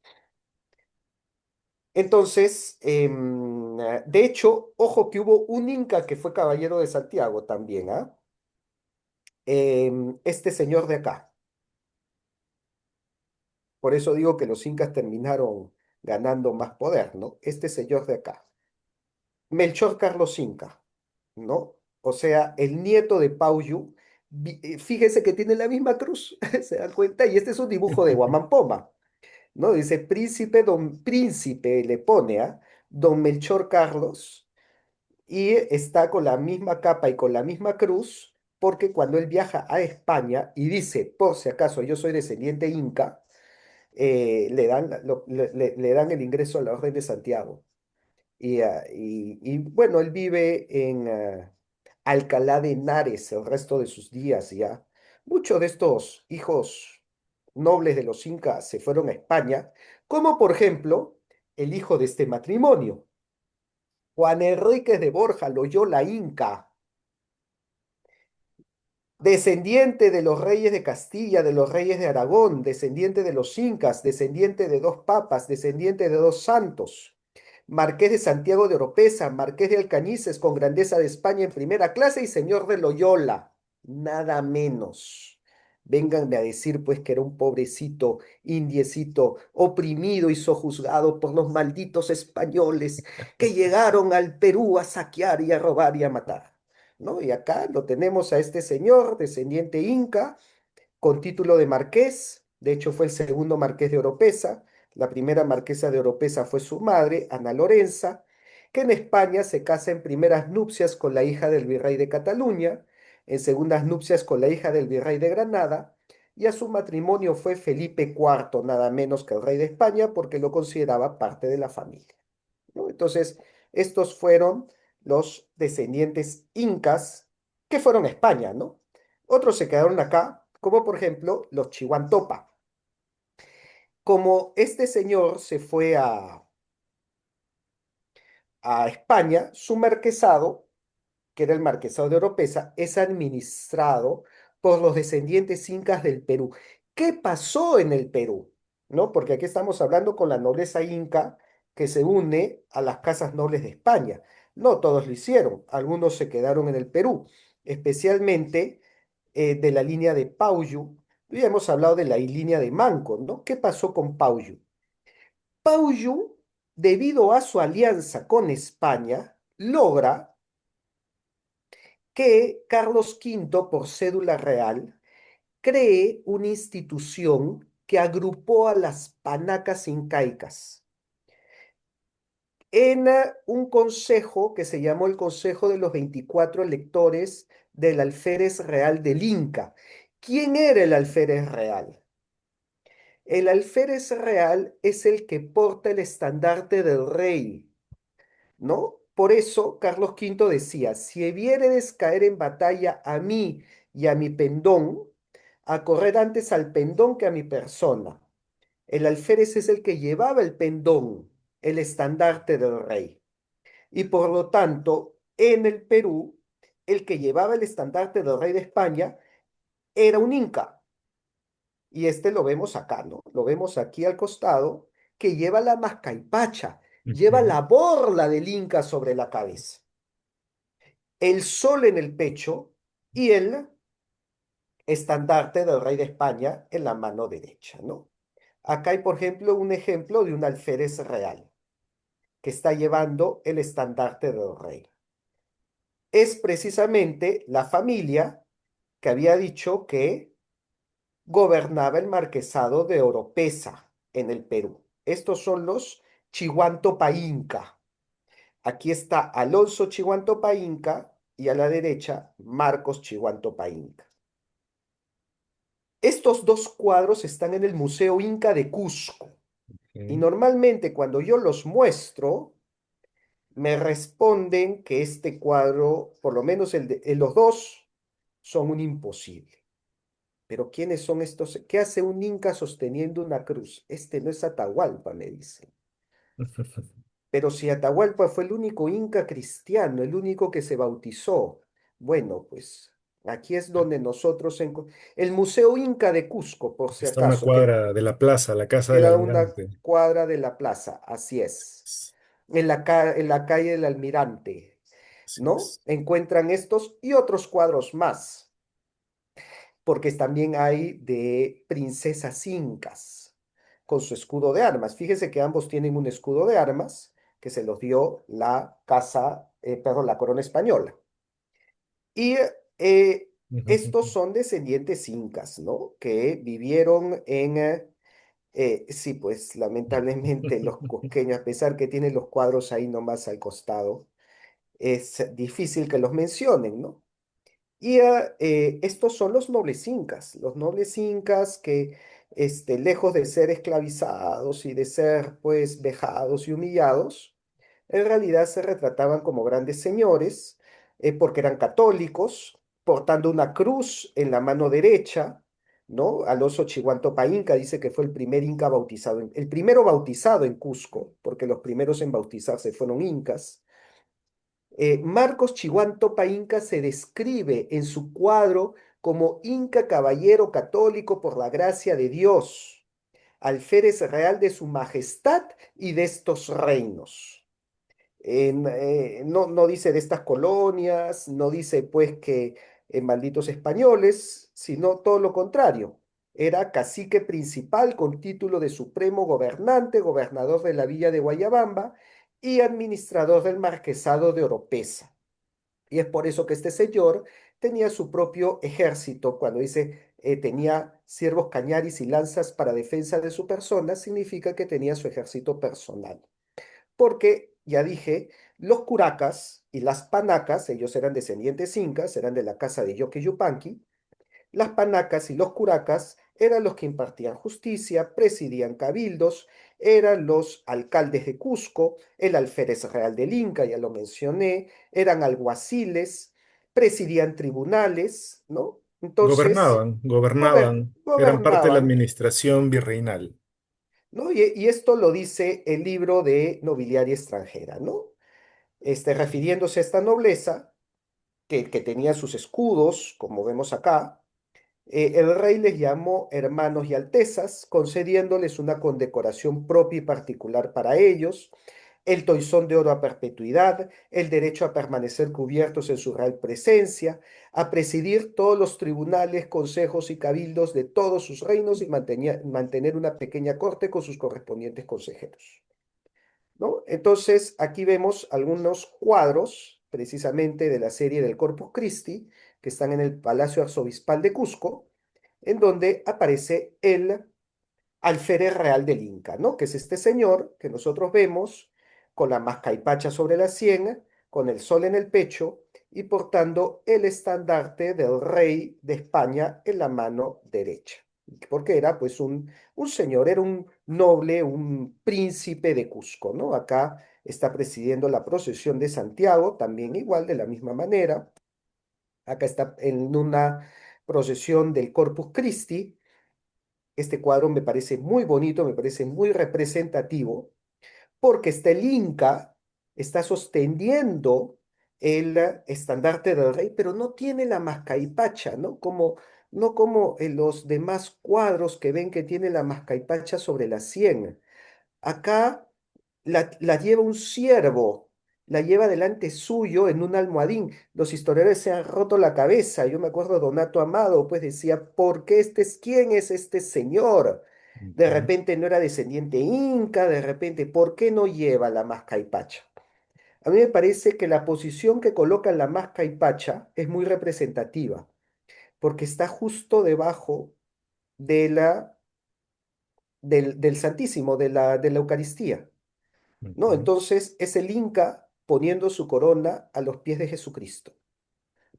Entonces, de hecho, ojo que hubo un inca que fue caballero de Santiago también, ¿ah? Este señor de acá. Por eso digo que los incas terminaron ganando más poder, ¿no? Este señor de acá. Melchor Carlos Inca, ¿no? O sea, el nieto de Pauyu, fíjese que tiene la misma cruz, ¿se dan cuenta? Y este es un dibujo de Guamampoma, ¿no? Dice príncipe, don príncipe, le pone a don Melchor Carlos, y está con la misma capa y con la misma cruz, porque cuando él viaja a España y dice, por si acaso yo soy descendiente inca, le dan, le dan el ingreso a la Orden de Santiago. Y bueno, él vive en Alcalá de Henares el resto de sus días ya. Muchos de estos hijos nobles de los incas se fueron a España, como por ejemplo el hijo de este matrimonio, Juan Enríquez de Borja Loyola Inca, descendiente de los reyes de Castilla, de los reyes de Aragón, descendiente de los incas, descendiente de dos papas, descendiente de dos santos. Marqués de Santiago de Oropesa, Marqués de Alcañices con grandeza de España en primera clase y señor de Loyola, nada menos. Vénganme a decir pues que era un pobrecito indiecito oprimido y sojuzgado por los malditos españoles que llegaron al Perú a saquear y a robar y a matar, ¿no? Y acá lo tenemos a este señor, descendiente inca, con título de marqués. De hecho, fue el segundo marqués de Oropesa. La primera marquesa de Oropesa fue su madre, Ana Lorenza, que en España se casa en primeras nupcias con la hija del virrey de Cataluña, en segundas nupcias con la hija del virrey de Granada, y a su matrimonio fue Felipe IV, nada menos que el rey de España, porque lo consideraba parte de la familia, ¿no? Entonces, estos fueron los descendientes incas que fueron a España, ¿no? Otros se quedaron acá, como por ejemplo los Chihuantopa. Como este señor se fue a España, su marquesado, que era el marquesado de Oropesa, es administrado por los descendientes incas del Perú. ¿Qué pasó en el Perú? ¿No? Porque aquí estamos hablando con la nobleza inca, que se une a las casas nobles de España. No todos lo hicieron, algunos se quedaron en el Perú, especialmente de la línea de Pauyu. Ya hemos hablado de la línea de Manco, ¿no? ¿Qué pasó con Pauyu? Pauyu, debido a su alianza con España, logra que Carlos V, por cédula real, cree una institución que agrupó a las panacas incaicas en un consejo que se llamó el Consejo de los 24 Electores del Alférez Real del Inca. ¿Quién era el Alférez Real? El Alférez Real es el que porta el estandarte del rey, ¿no? Por eso Carlos V decía, si viéredes caer en batalla a mí y a mi pendón, a correr antes al pendón que a mi persona. El alférez es el que llevaba el pendón, el estandarte del rey. Y por lo tanto, en el Perú, el que llevaba el estandarte del rey de España era un inca. Y este lo vemos acá, ¿no? Lo vemos aquí al costado, que lleva la mascaipacha, lleva Ujú. la borla del inca sobre la cabeza, el sol en el pecho y el estandarte del rey de España en la mano derecha, ¿no? Acá hay, por ejemplo, un ejemplo de un alférez real que está llevando el estandarte del rey. Es precisamente la familia que había dicho que gobernaba el marquesado de Oropesa en el Perú. Estos son los Chihuantopa Inca. Aquí está Alonso Chihuantopa Inca y a la derecha Marcos Chihuantopa Inca. Estos dos cuadros están en el Museo Inca de Cusco y Ok. normalmente cuando yo los muestro, me responden que este cuadro, por lo menos los dos, son un imposible. Pero ¿quiénes son estos? ¿Qué hace un inca sosteniendo una cruz? Este no es Atahualpa, me dicen. Pero si Atahualpa fue el único inca cristiano, el único que se bautizó, bueno, pues aquí es donde nosotros... El Museo Inca de Cusco, por si Está a una acaso, que cuadra de la plaza, la casa del queda a una almirante. cuadra de la plaza, así es. En la calle del Almirante, Así ¿no? es. Encuentran estos y otros cuadros más, porque también hay de princesas incas con su escudo de armas. Fíjese que ambos tienen un escudo de armas que se los dio la casa, perdón, la corona española. Y estos son descendientes incas, ¿no? Que vivieron en, sí, pues lamentablemente los cusqueños, a pesar que tienen los cuadros ahí nomás al costado, es difícil que los mencionen, ¿no? Y estos son los nobles incas que, lejos de ser esclavizados y de ser, pues, vejados y humillados, en realidad se retrataban como grandes señores, porque eran católicos, portando una cruz en la mano derecha, ¿no? Alonso Chihuantopa Inca dice que fue el primer inca bautizado, el primero bautizado en Cusco, porque los primeros en bautizarse fueron incas. Marcos Chihuantopa Inca se describe en su cuadro como Inca caballero católico por la gracia de Dios, alférez real de su majestad y de estos reinos. No, no dice de estas colonias, no dice pues que malditos españoles, sino todo lo contrario. Era cacique principal con título de supremo gobernante, gobernador de la villa de Guayabamba y administrador del marquesado de Oropesa. Y es por eso que este señor tenía su propio ejército. Cuando dice tenía siervos cañaris y lanzas para defensa de su persona, significa que tenía su ejército personal. Porque, ya dije, los curacas y las panacas, ellos eran descendientes incas, eran de la casa de Yoque Yupanqui, las panacas y los curacas eran los que impartían justicia, presidían cabildos, eran los alcaldes de Cusco, el alférez real del Inca, ya lo mencioné, eran alguaciles, presidían tribunales, ¿no? Entonces, Gobernaban, eran parte de la gobernaban, administración virreinal. ¿no? Y esto lo dice el libro de Nobiliaria extranjera, ¿no? Refiriéndose a esta nobleza que tenía sus escudos, como vemos acá, El rey les llamó hermanos y altezas, concediéndoles una condecoración propia y particular para ellos, el toisón de oro a perpetuidad, el derecho a permanecer cubiertos en su real presencia, a presidir todos los tribunales, consejos y cabildos de todos sus reinos y mantener una pequeña corte con sus correspondientes consejeros. ¿No? Entonces, aquí vemos algunos cuadros, precisamente de la serie del Corpus Christi, que están en el Palacio Arzobispal de Cusco, en donde aparece el alférez real del Inca, ¿no? Que es este señor que nosotros vemos con la mascaipacha sobre la sien, con el sol en el pecho y portando el estandarte del rey de España en la mano derecha. Porque era pues un señor, era un noble, un príncipe de Cusco, ¿no? Acá está presidiendo la procesión de Santiago, también igual, de la misma manera. Acá está en una procesión del Corpus Christi. Este cuadro me parece muy bonito, me parece muy representativo, porque está el Inca, está sosteniendo el estandarte del rey, pero no tiene la mascaipacha, ¿no? No como en los demás cuadros que ven que tiene la mascaipacha sobre la sien. Acá la lleva un ciervo, la lleva delante suyo en un almohadín. Los historiadores se han roto la cabeza. Yo me acuerdo, Donato Amado, pues decía, ¿por qué quién es este señor? De Ujú. repente no era descendiente inca, de repente, ¿por qué no lleva la mascaipacha? A mí me parece que la posición que coloca la mascaipacha es muy representativa, porque está justo debajo de del Santísimo, de la Eucaristía. ¿No? Ujú. Entonces es el Inca poniendo su corona a los pies de Jesucristo,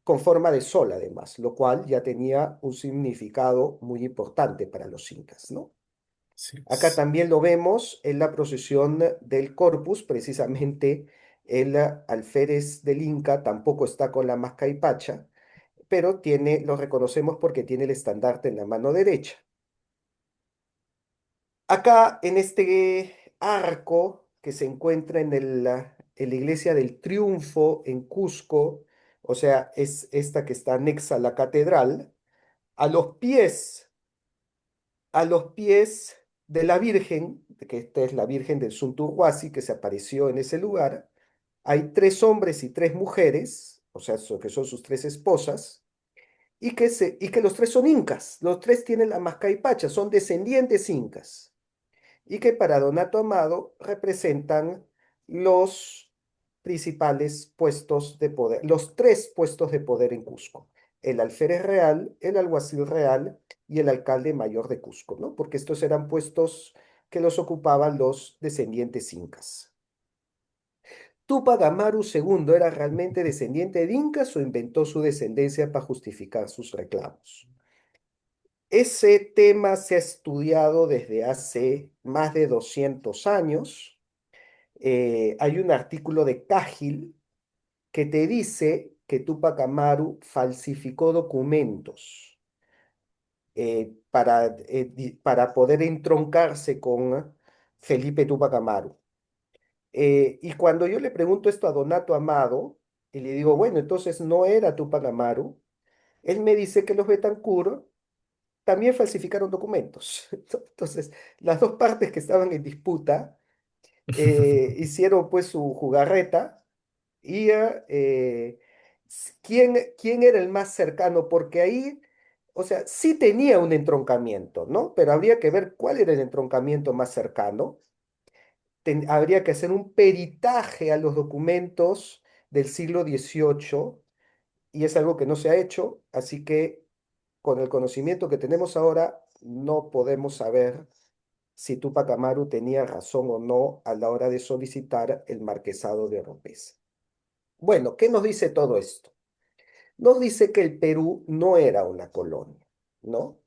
con forma de sol además, lo cual ya tenía un significado muy importante para los incas, ¿no? Así Acá es. también lo vemos en la procesión del Corpus, precisamente el alférez del Inca tampoco está con la mascaipacha, pero lo reconocemos porque tiene el estandarte en la mano derecha. Acá en este arco que se encuentra en la iglesia del Triunfo en Cusco, o sea, es esta que está anexa a la catedral, a los pies, a los pies de la Virgen, que esta es la Virgen del Sunturhuasi que se apareció en ese lugar, hay tres hombres y tres mujeres, o sea, que son sus tres esposas, y que los tres son incas, los tres tienen la mascaipacha, son descendientes incas y que para Donato Amado representan los principales puestos de poder, los tres puestos de poder en Cusco: el alférez real, el alguacil real y el alcalde mayor de Cusco, ¿no? Porque estos eran puestos que los ocupaban los descendientes incas. ¿Tupac Amaru II era realmente descendiente de incas o inventó su descendencia para justificar sus reclamos? Ese tema se ha estudiado desde hace más de 200 años. Hay un artículo de Cahill que te dice que Tupac Amaru falsificó documentos para poder entroncarse con Felipe Tupac Amaru. Y cuando yo le pregunto esto a Donato Amado, y le digo, bueno, entonces no era Tupac Amaru, él me dice que los Betancourt también falsificaron documentos. Entonces, las dos partes que estaban en disputa hicieron pues su jugarreta y quién era el más cercano, porque ahí, o sea, sí tenía un entroncamiento, ¿no? Pero habría que ver cuál era el entroncamiento más cercano. Habría que hacer un peritaje a los documentos del siglo XVIII y es algo que no se ha hecho, así que con el conocimiento que tenemos ahora, no podemos saber si Tupac Amaru tenía razón o no a la hora de solicitar el marquesado de Oropesa. Bueno, ¿qué nos dice todo esto? Nos dice que el Perú no era una colonia, ¿no?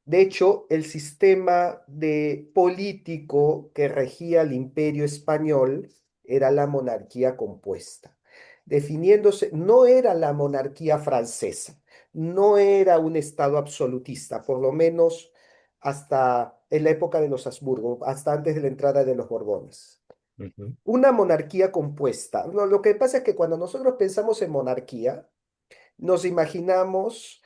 De hecho, el sistema de político que regía el imperio español era la monarquía compuesta, definiéndose, no era la monarquía francesa, no era un estado absolutista, por lo menos hasta en la época de los Habsburgo, hasta antes de la entrada de los Borbones. Ujú. Una monarquía compuesta. Lo que pasa es que cuando nosotros pensamos en monarquía, nos imaginamos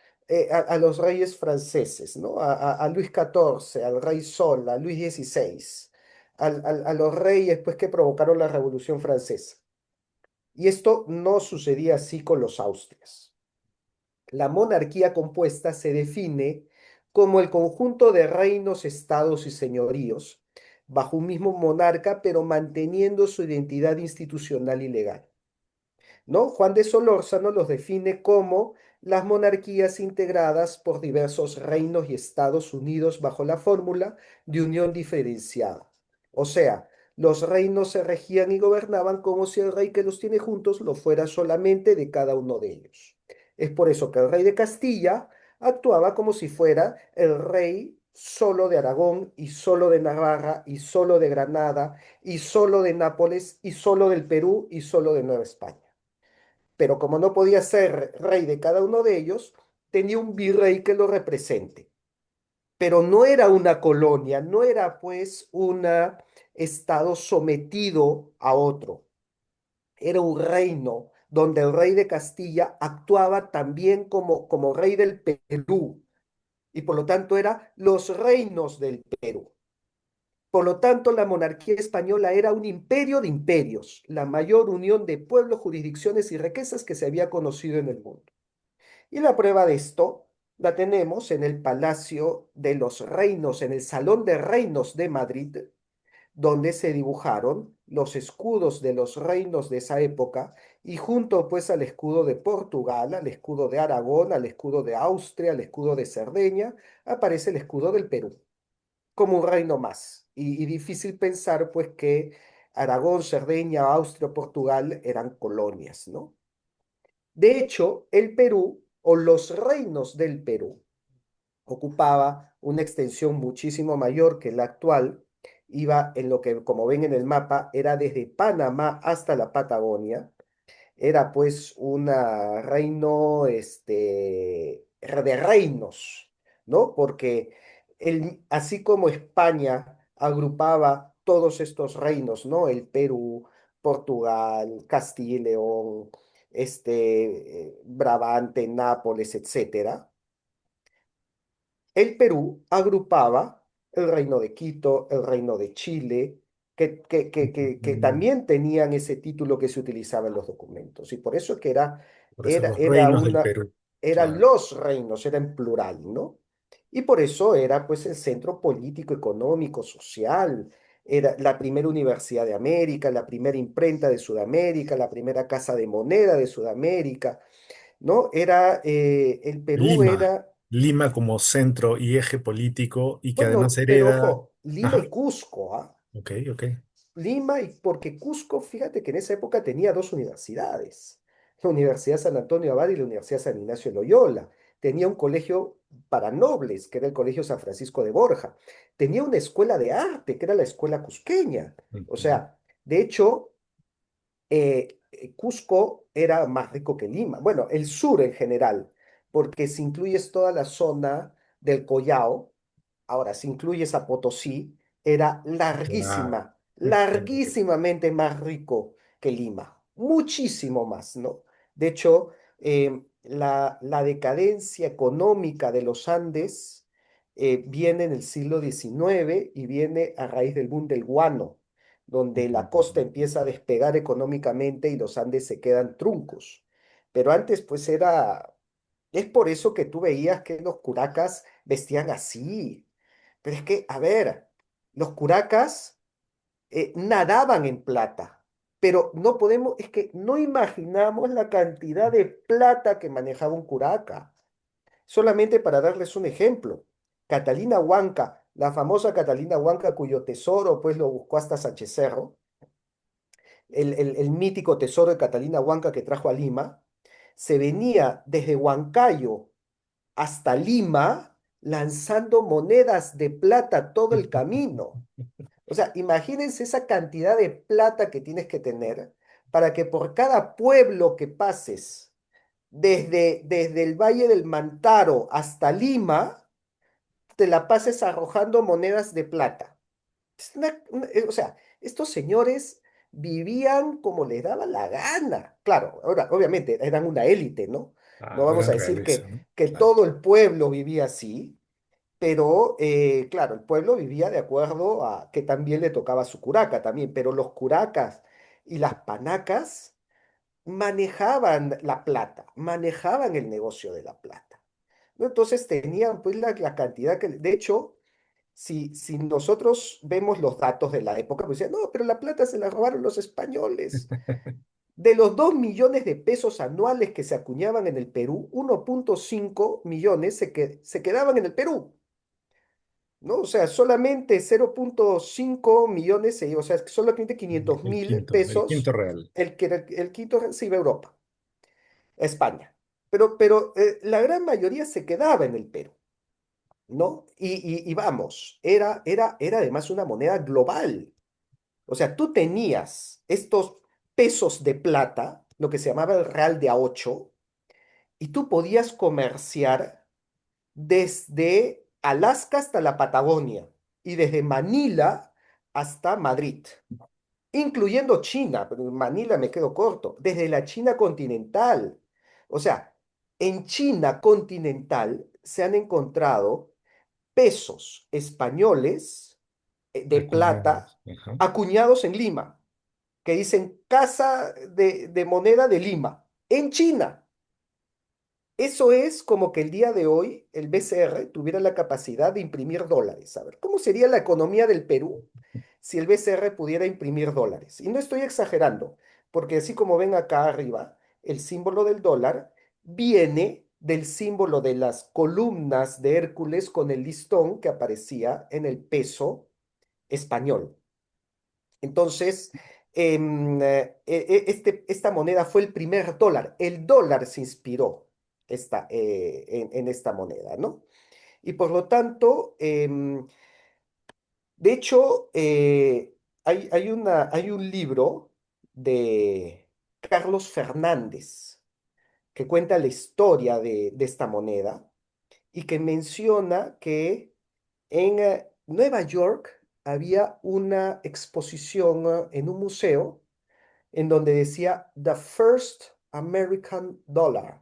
a los reyes franceses, ¿no? A Luis XIV, al rey Sol, a Luis XVI, a los reyes pues, que provocaron la Revolución Francesa. Y esto no sucedía así con los Austrias. La monarquía compuesta se define como el conjunto de reinos, estados y señoríos bajo un mismo monarca, pero manteniendo su identidad institucional y legal. ¿No? Juan de Solórzano los define como las monarquías integradas por diversos reinos y estados unidos bajo la fórmula de unión diferenciada. O sea, los reinos se regían y gobernaban como si el rey que los tiene juntos lo fuera solamente de cada uno de ellos. Es por eso que el rey de Castilla actuaba como si fuera el rey solo de Aragón y solo de Navarra y solo de Granada y solo de Nápoles y solo del Perú y solo de Nueva España. Pero como no podía ser rey de cada uno de ellos, tenía un virrey que lo represente. Pero no era una colonia, no era pues un estado sometido a otro. Era un reino donde el rey de Castilla actuaba también como rey del Perú y por lo tanto era los reinos del Perú. Por lo tanto, la monarquía española era un imperio de imperios, la mayor unión de pueblos, jurisdicciones y riquezas que se había conocido en el mundo. Y la prueba de esto la tenemos en el Palacio de los Reinos, en el Salón de Reinos de Madrid, donde se dibujaron los escudos de los reinos de esa época y junto pues al escudo de Portugal, al escudo de Aragón, al escudo de Austria, al escudo de Cerdeña, aparece el escudo del Perú como un reino más. Y difícil pensar pues que Aragón, Cerdeña, Austria, Portugal eran colonias, ¿no? De hecho, el Perú o los reinos del Perú ocupaba una extensión muchísimo mayor que la actual. Iba en lo que, como ven en el mapa, era desde Panamá hasta la Patagonia. Era pues un reino de reinos, ¿no? Porque así como España agrupaba todos estos reinos, ¿no? El Perú, Portugal, Castilla y León, Brabante, Nápoles, etcétera. El Perú agrupaba el reino de Quito, el reino de Chile, que Mm. también tenían ese título que se utilizaba en los documentos. Y por eso que Por eso era, los era reinos del una, Perú. eran Claro. los reinos, era en plural, ¿no? Y por eso era pues el centro político, económico, social. Era la primera universidad de América, la primera imprenta de Sudamérica, la primera casa de moneda de Sudamérica, ¿no? El Perú Lima. era. Lima como centro y eje político y que además Bueno, pero hereda. ojo, Lima y Ajá. Cusco, ¿ah? Ok, ok. Lima, y porque Cusco, fíjate que en esa época tenía dos universidades, la Universidad San Antonio Abad y la Universidad San Ignacio de Loyola. Tenía un colegio para nobles, que era el Colegio San Francisco de Borja. Tenía una escuela de arte, que era la Escuela Cusqueña. O Ujú. sea, de hecho, Cusco era más rico que Lima. Bueno, el sur en general, porque si incluyes toda la zona del Collao. Ahora, si incluyes a Potosí, era Claro. Excelente. larguísimamente más rico que Lima, muchísimo más, ¿no? De hecho, la decadencia económica de los Andes viene en el siglo XIX y viene a raíz del boom del guano, donde la costa empieza a despegar económicamente y los Andes se quedan truncos. Pero antes, pues es por eso que tú veías que los curacas vestían así. Pero es que, a ver, los curacas nadaban en plata, pero no podemos, es que no imaginamos la cantidad de plata que manejaba un curaca. Solamente para darles un ejemplo, Catalina Huanca, la famosa Catalina Huanca, cuyo tesoro pues lo buscó hasta Sánchez Cerro, el mítico tesoro de Catalina Huanca que trajo a Lima, se venía desde Huancayo hasta Lima lanzando monedas de plata todo el camino. O sea, imagínense esa cantidad de plata que tienes que tener para que por cada pueblo que pases, desde el Valle del Mantaro hasta Lima, te la pases arrojando monedas de plata. O sea, estos señores vivían como les daba la gana. Claro, ahora, obviamente, eran una élite, ¿no? No Ah, vamos gran a decir realeza, ¿no? que Claro. todo el pueblo vivía así, pero claro, el pueblo vivía de acuerdo a que también le tocaba su curaca también, pero los curacas y las panacas manejaban la plata, manejaban el negocio de la plata, ¿no? Entonces tenían pues la cantidad que, de hecho, si nosotros vemos los datos de la época, pues decían, no, pero la plata se la robaron los españoles. De los 2 millones de pesos anuales que se acuñaban en el Perú, 1,5 millones se quedaban en el Perú, ¿no? O sea, solamente 0,5 millones, o sea, solamente 500 mil El quinto pesos, real. el quinto se iba a Europa, a España. La gran mayoría se quedaba en el Perú, ¿no? Y vamos, era además una moneda global. O sea, tú tenías estos pesos de plata, lo que se llamaba el real de A8, y tú podías comerciar desde Alaska hasta la Patagonia y desde Manila hasta Madrid, incluyendo China, pero en Manila me quedo corto, desde la China continental. O sea, en China continental se han encontrado pesos españoles de plata Acuñados. Ajá. acuñados en Lima, que dicen Casa de Moneda de Lima, en China. Eso es como que el día de hoy el BCR tuviera la capacidad de imprimir dólares. A ver, ¿cómo sería la economía del Perú si el BCR pudiera imprimir dólares? Y no estoy exagerando, porque así como ven acá arriba, el símbolo del dólar viene del símbolo de las columnas de Hércules con el listón que aparecía en el peso español. Entonces, esta moneda fue el primer dólar. El dólar se inspiró en esta moneda, ¿no? Y por lo tanto, de hecho, hay un libro de Carlos Fernández que cuenta la historia de esta moneda y que menciona que en Nueva York había una exposición en un museo en donde decía The First American Dollar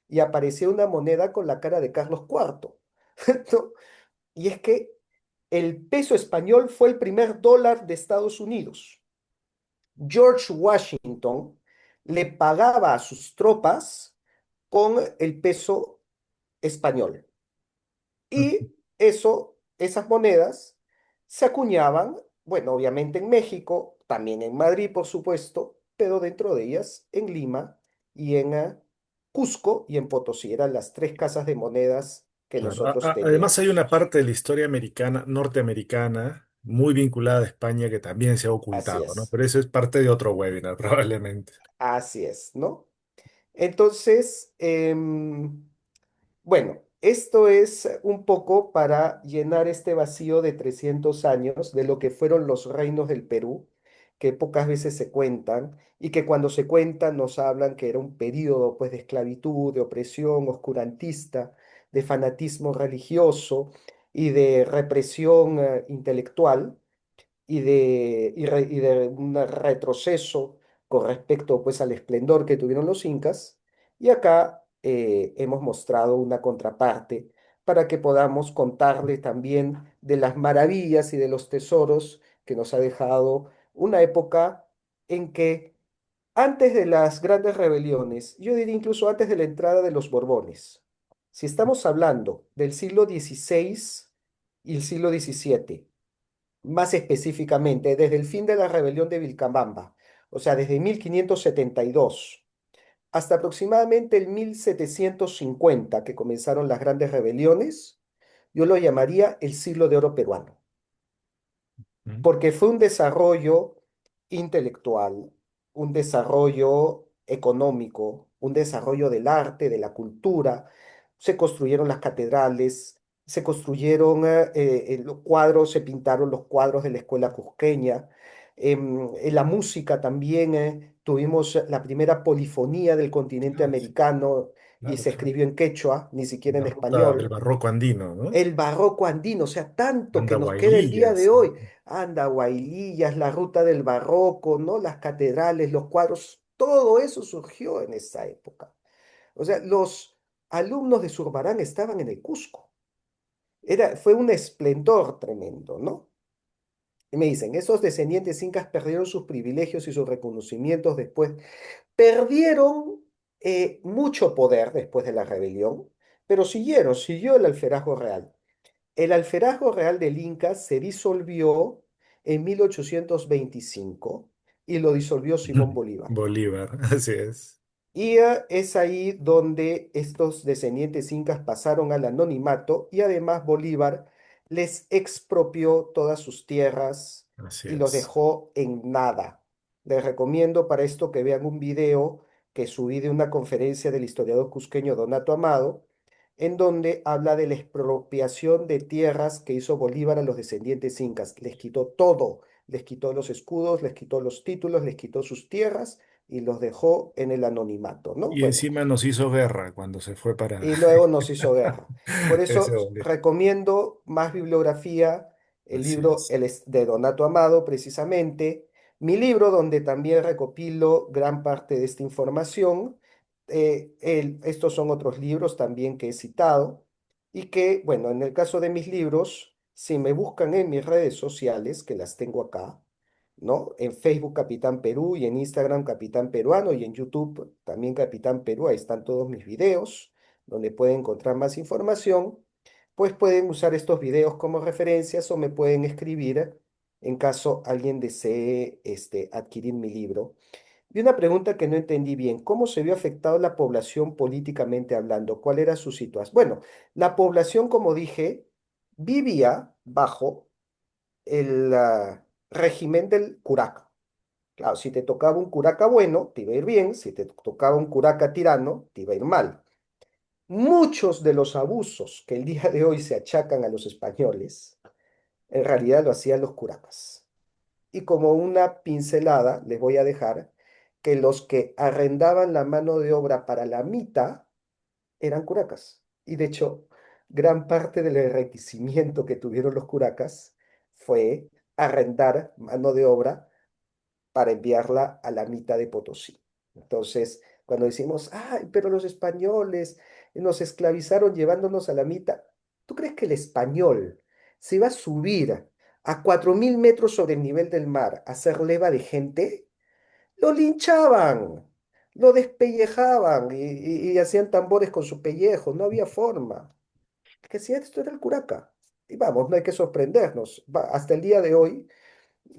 y aparecía una moneda con la cara de Carlos IV. ¿No? Y es que el peso español fue el primer dólar de Estados Unidos. George Washington le pagaba a sus tropas con el peso español. Y esas monedas se acuñaban, bueno, obviamente en México, también en Madrid, por supuesto, pero dentro de ellas en Lima y en Cusco y en Potosí. Eran las tres casas de monedas que Claro. nosotros Además hay una teníamos. parte de la historia americana, norteamericana, muy vinculada a España que también se ha Así ocultado, ¿no? es, Pero eso es parte de otro webinar, probablemente. así es, ¿no? Entonces, bueno, esto es un poco para llenar este vacío de 300 años de lo que fueron los reinos del Perú, que pocas veces se cuentan y que cuando se cuentan nos hablan que era un periodo pues de esclavitud, de opresión oscurantista, de fanatismo religioso y de represión intelectual y de un retroceso con respecto pues al esplendor que tuvieron los incas. Y acá hemos mostrado una contraparte para que podamos contarle también de las maravillas y de los tesoros que nos ha dejado una época en que antes de las grandes rebeliones, yo diría incluso antes de la entrada de los Borbones, si estamos hablando del siglo XVI y el siglo XVII, más específicamente desde el fin de la rebelión de Vilcabamba, o sea, desde 1572 hasta aproximadamente el 1750, que comenzaron las grandes rebeliones, yo lo llamaría el siglo de oro peruano ¿Mm? porque fue un desarrollo intelectual, un desarrollo económico, un desarrollo del arte, de la cultura. Se construyeron las catedrales, se construyeron los cuadros, se pintaron los cuadros de la escuela cusqueña. En la música también tuvimos la primera polifonía del continente Ah, sí, americano y claro, se claro. escribió en quechua, ni siquiera en El español. barroco andino, ¿no? El barroco andino, o sea, tanto que nos queda el día de Andahuaylillas, hoy. ¿no? Anda, Guaylillas, la ruta del barroco, ¿no? Las catedrales, los cuadros, todo eso surgió en esa época. O sea, los alumnos de Zurbarán estaban en el Cusco. Fue un esplendor tremendo, ¿no? Y me dicen, esos descendientes incas perdieron sus privilegios y sus reconocimientos después. Perdieron mucho poder después de la rebelión, pero siguió el alferazgo real. El alferazgo real del Inca se disolvió en 1825 y lo disolvió Simón Bolívar. Bolívar, así es. Y es ahí donde estos descendientes incas pasaron al anonimato y además Bolívar les expropió todas sus tierras Así y los es. dejó en nada. Les recomiendo para esto que vean un video que subí de una conferencia del historiador cusqueño Donato Amado, en donde habla de la expropiación de tierras que hizo Bolívar a los descendientes incas. Les quitó todo, les quitó los escudos, les quitó los títulos, les quitó sus tierras y los dejó en el anonimato, ¿no? Y Bueno, encima nos hizo guerra cuando se fue para y luego nos hizo guerra. Por ese eso Bolívar. recomiendo más bibliografía, el Así libro es. de Donato Amado, precisamente, mi libro donde también recopilo gran parte de esta información. Estos son otros libros también que he citado y que, bueno, en el caso de mis libros, si me buscan en mis redes sociales, que las tengo acá, ¿no? En Facebook Capitán Perú y en Instagram Capitán Peruano y en YouTube también Capitán Perú. Ahí están todos mis videos donde pueden encontrar más información. Pues pueden usar estos videos como referencias o me pueden escribir en caso alguien desee adquirir mi libro. Y una pregunta que no entendí bien, ¿cómo se vio afectado la población políticamente hablando? ¿Cuál era su situación? Bueno, la población, como dije, vivía bajo el régimen del curaca. Claro, si te tocaba un curaca bueno, te iba a ir bien; si te tocaba un curaca tirano, te iba a ir mal. Muchos de los abusos que el día de hoy se achacan a los españoles, en realidad lo hacían los curacas. Y como una pincelada, les voy a dejar que los que arrendaban la mano de obra para la mita eran curacas. Y de hecho, gran parte del enriquecimiento que tuvieron los curacas fue arrendar mano de obra para enviarla a la mitad de Potosí. Entonces, cuando decimos, ay, pero los españoles nos esclavizaron llevándonos a la mitad, ¿tú crees que el español se va a subir a 4000 metros sobre el nivel del mar a hacer leva de gente? Lo linchaban, lo despellejaban y hacían tambores con su pellejo, no había forma. El que hacía esto era el curaca. Y vamos, no hay que sorprendernos. Hasta el día de hoy,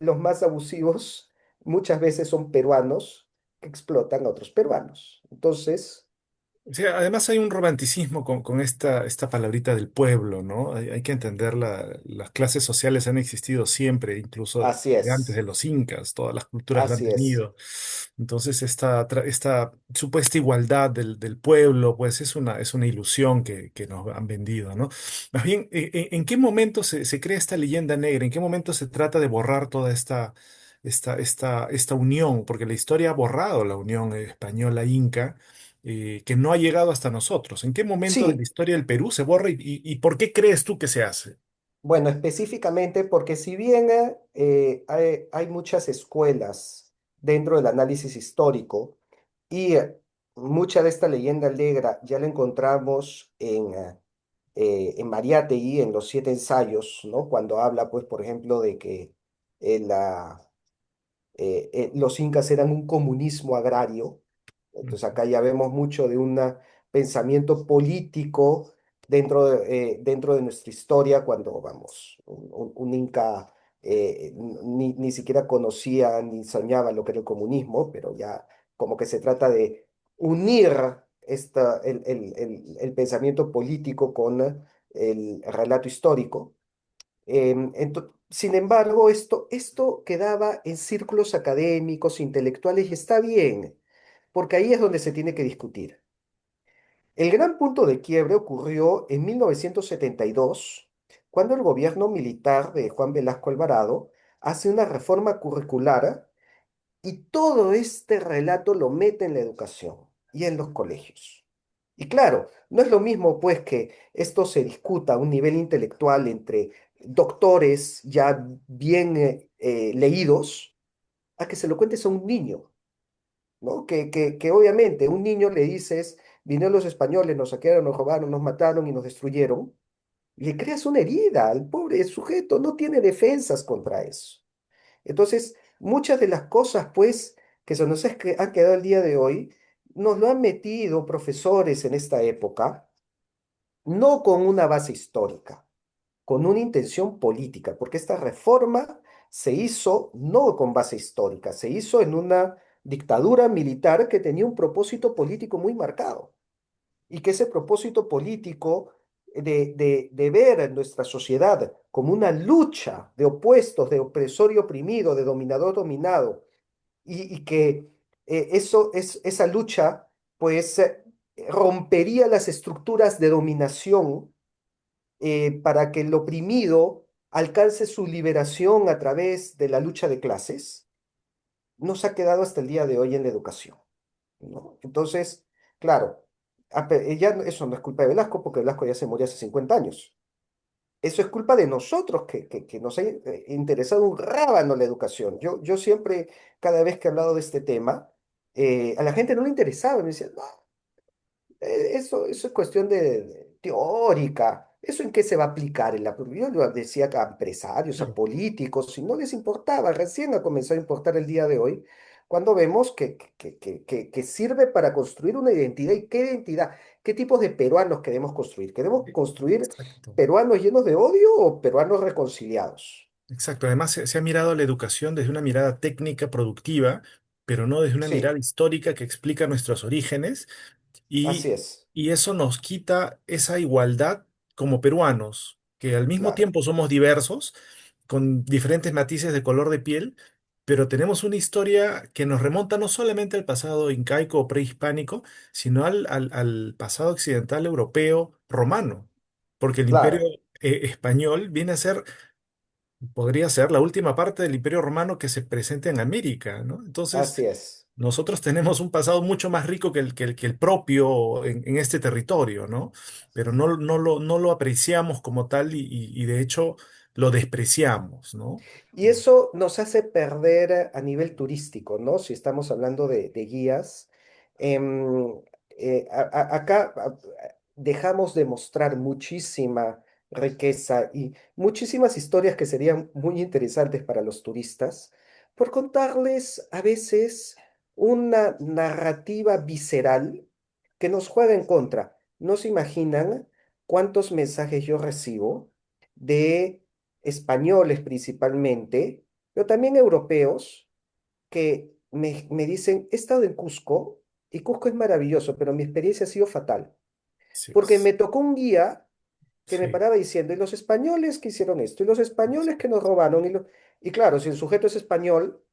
los más abusivos muchas veces son peruanos que explotan a otros peruanos. Entonces, Sí, además hay un romanticismo con esta palabrita del pueblo, ¿no? Hay que entender las clases sociales han existido siempre, incluso así de antes de es, los incas, todas las culturas lo han así es. tenido. Entonces, esta supuesta igualdad del pueblo, pues es una ilusión que nos han vendido, ¿no? Más bien, ¿en qué momento se crea esta leyenda negra? ¿En qué momento se trata de borrar toda esta unión? Porque la historia ha borrado la unión española-inca, que no ha llegado hasta nosotros. ¿En qué momento de la Sí, historia del Perú se borra y por qué crees tú que se hace? bueno, específicamente porque si bien hay muchas escuelas dentro del análisis histórico y mucha de esta leyenda negra ya la encontramos en Mariátegui, en los siete ensayos, ¿no? Cuando habla, pues, por ejemplo, de que los incas eran un comunismo agrario. Entonces acá ya vemos mucho de un pensamiento político dentro de nuestra historia, cuando, vamos, un inca ni siquiera conocía ni soñaba lo que era el comunismo, pero ya como que se trata de unir el pensamiento político con el relato histórico. Sin embargo, esto quedaba en círculos académicos, intelectuales, y está bien, porque ahí es donde se tiene que discutir. El gran punto de quiebre ocurrió en 1972, cuando el gobierno militar de Juan Velasco Alvarado hace una reforma curricular y todo este relato lo mete en la educación y en los colegios. Y claro, no es lo mismo pues que esto se discuta a un nivel intelectual entre doctores ya bien leídos, a que se lo cuentes a un niño, ¿no? Que obviamente un niño le dices, vinieron los españoles, nos saquearon, nos robaron, nos mataron y nos destruyeron, le creas una herida al pobre sujeto, no tiene defensas contra eso. Entonces, muchas de las cosas, pues, que se nos han quedado el día de hoy, nos lo han metido profesores en esta época, no con una base histórica, con una intención política, porque esta reforma se hizo no con base histórica, se hizo en una dictadura militar que tenía un propósito político muy marcado y que ese propósito político de ver en nuestra sociedad como una lucha de opuestos, de opresor y oprimido, de dominador dominado, y que esa lucha pues rompería las estructuras de dominación para que el oprimido alcance su liberación a través de la lucha de clases, nos ha quedado hasta el día de hoy en la educación, ¿no? Entonces, claro, eso no es culpa de Velasco, porque Velasco ya se murió hace 50 años. Eso es culpa de nosotros, que nos ha interesado un rábano la educación. Yo siempre, cada vez que he hablado de este tema, a la gente no le interesaba, me decía, no, eso es cuestión de teórica. ¿Eso en qué se va a aplicar en la? Yo lo decía a empresarios, a Claro. políticos, si no les importaba, recién ha comenzado a importar el día de hoy, cuando vemos que sirve para construir una identidad. ¿Y qué identidad? ¿Qué tipos de peruanos queremos construir? ¿Queremos construir Exacto. peruanos llenos de odio o peruanos reconciliados? Exacto. Además, se ha mirado la educación desde una mirada técnica productiva, pero no desde una mirada Sí, histórica que explica nuestros orígenes. así Y, es, y eso nos quita esa igualdad como peruanos, que al mismo claro, tiempo somos diversos, con diferentes matices de color de piel, pero tenemos una historia que nos remonta no solamente al pasado incaico o prehispánico, sino al pasado occidental europeo romano, porque el imperio claro, español viene a ser, podría ser la última parte del imperio romano que se presenta en América, ¿no? Entonces, así es. nosotros tenemos un pasado mucho más rico que el propio en este territorio, ¿no? Pero no lo apreciamos como tal y de hecho lo despreciamos, ¿no? Y eso nos hace perder a nivel turístico, ¿no? Si estamos hablando de guías. Em, Acá dejamos de mostrar muchísima riqueza y muchísimas historias que serían muy interesantes para los turistas por contarles a veces una narrativa visceral que nos juega en contra. No se imaginan cuántos mensajes yo recibo de españoles principalmente, pero también europeos, que me dicen, he estado en Cusco y Cusco es maravilloso, pero mi experiencia ha sido fatal, Así porque es. me tocó un guía que me Sí, paraba diciendo, y los españoles que hicieron esto, y los españoles que nos robaron, y claro, si el sujeto es español,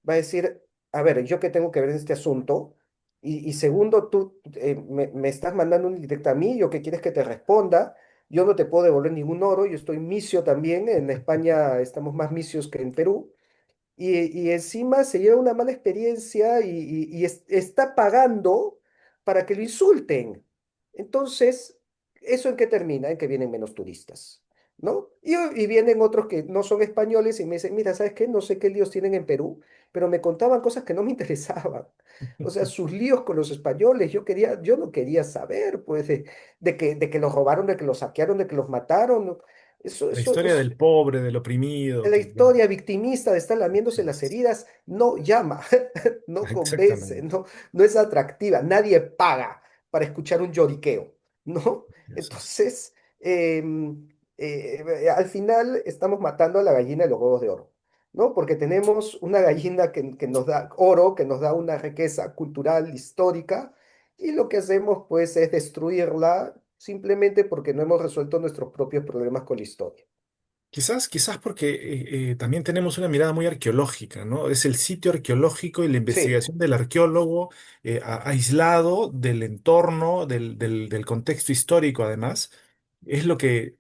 va a decir, a ver, ¿yo qué tengo que ver en este asunto? Y segundo, tú me estás mandando un directo a mí, ¿yo qué quieres que te responda? Yo no te puedo devolver ningún oro, yo estoy misio también, en España estamos más misios que en Perú, y encima se lleva una mala experiencia está pagando para que lo insulten. Entonces, ¿eso en qué termina? En que vienen menos turistas, ¿no? Y vienen otros que no son españoles y me dicen, mira, ¿sabes qué? No sé qué líos tienen en Perú, pero me contaban cosas que no me interesaban. O sea, sus líos con los españoles, yo no quería saber, pues, de que los robaron, de que los saquearon, de que los mataron. ¿No? la historia del pobre, del oprimido, La que, bueno, historia victimista de estar lamiéndose las heridas no llama, no convence, exactamente. no es atractiva. Nadie paga para escuchar un lloriqueo, ¿no? Eso es. Entonces, al final estamos matando a la gallina de los huevos de oro, ¿no? Porque tenemos una gallina que nos da oro, que nos da una riqueza cultural, histórica, y lo que hacemos, pues, es destruirla simplemente porque no hemos resuelto nuestros propios problemas con la historia. Quizás porque también tenemos una mirada muy arqueológica, ¿no? Es el sitio arqueológico y la Sí, investigación del arqueólogo aislado del entorno, del contexto histórico, además. Es lo que,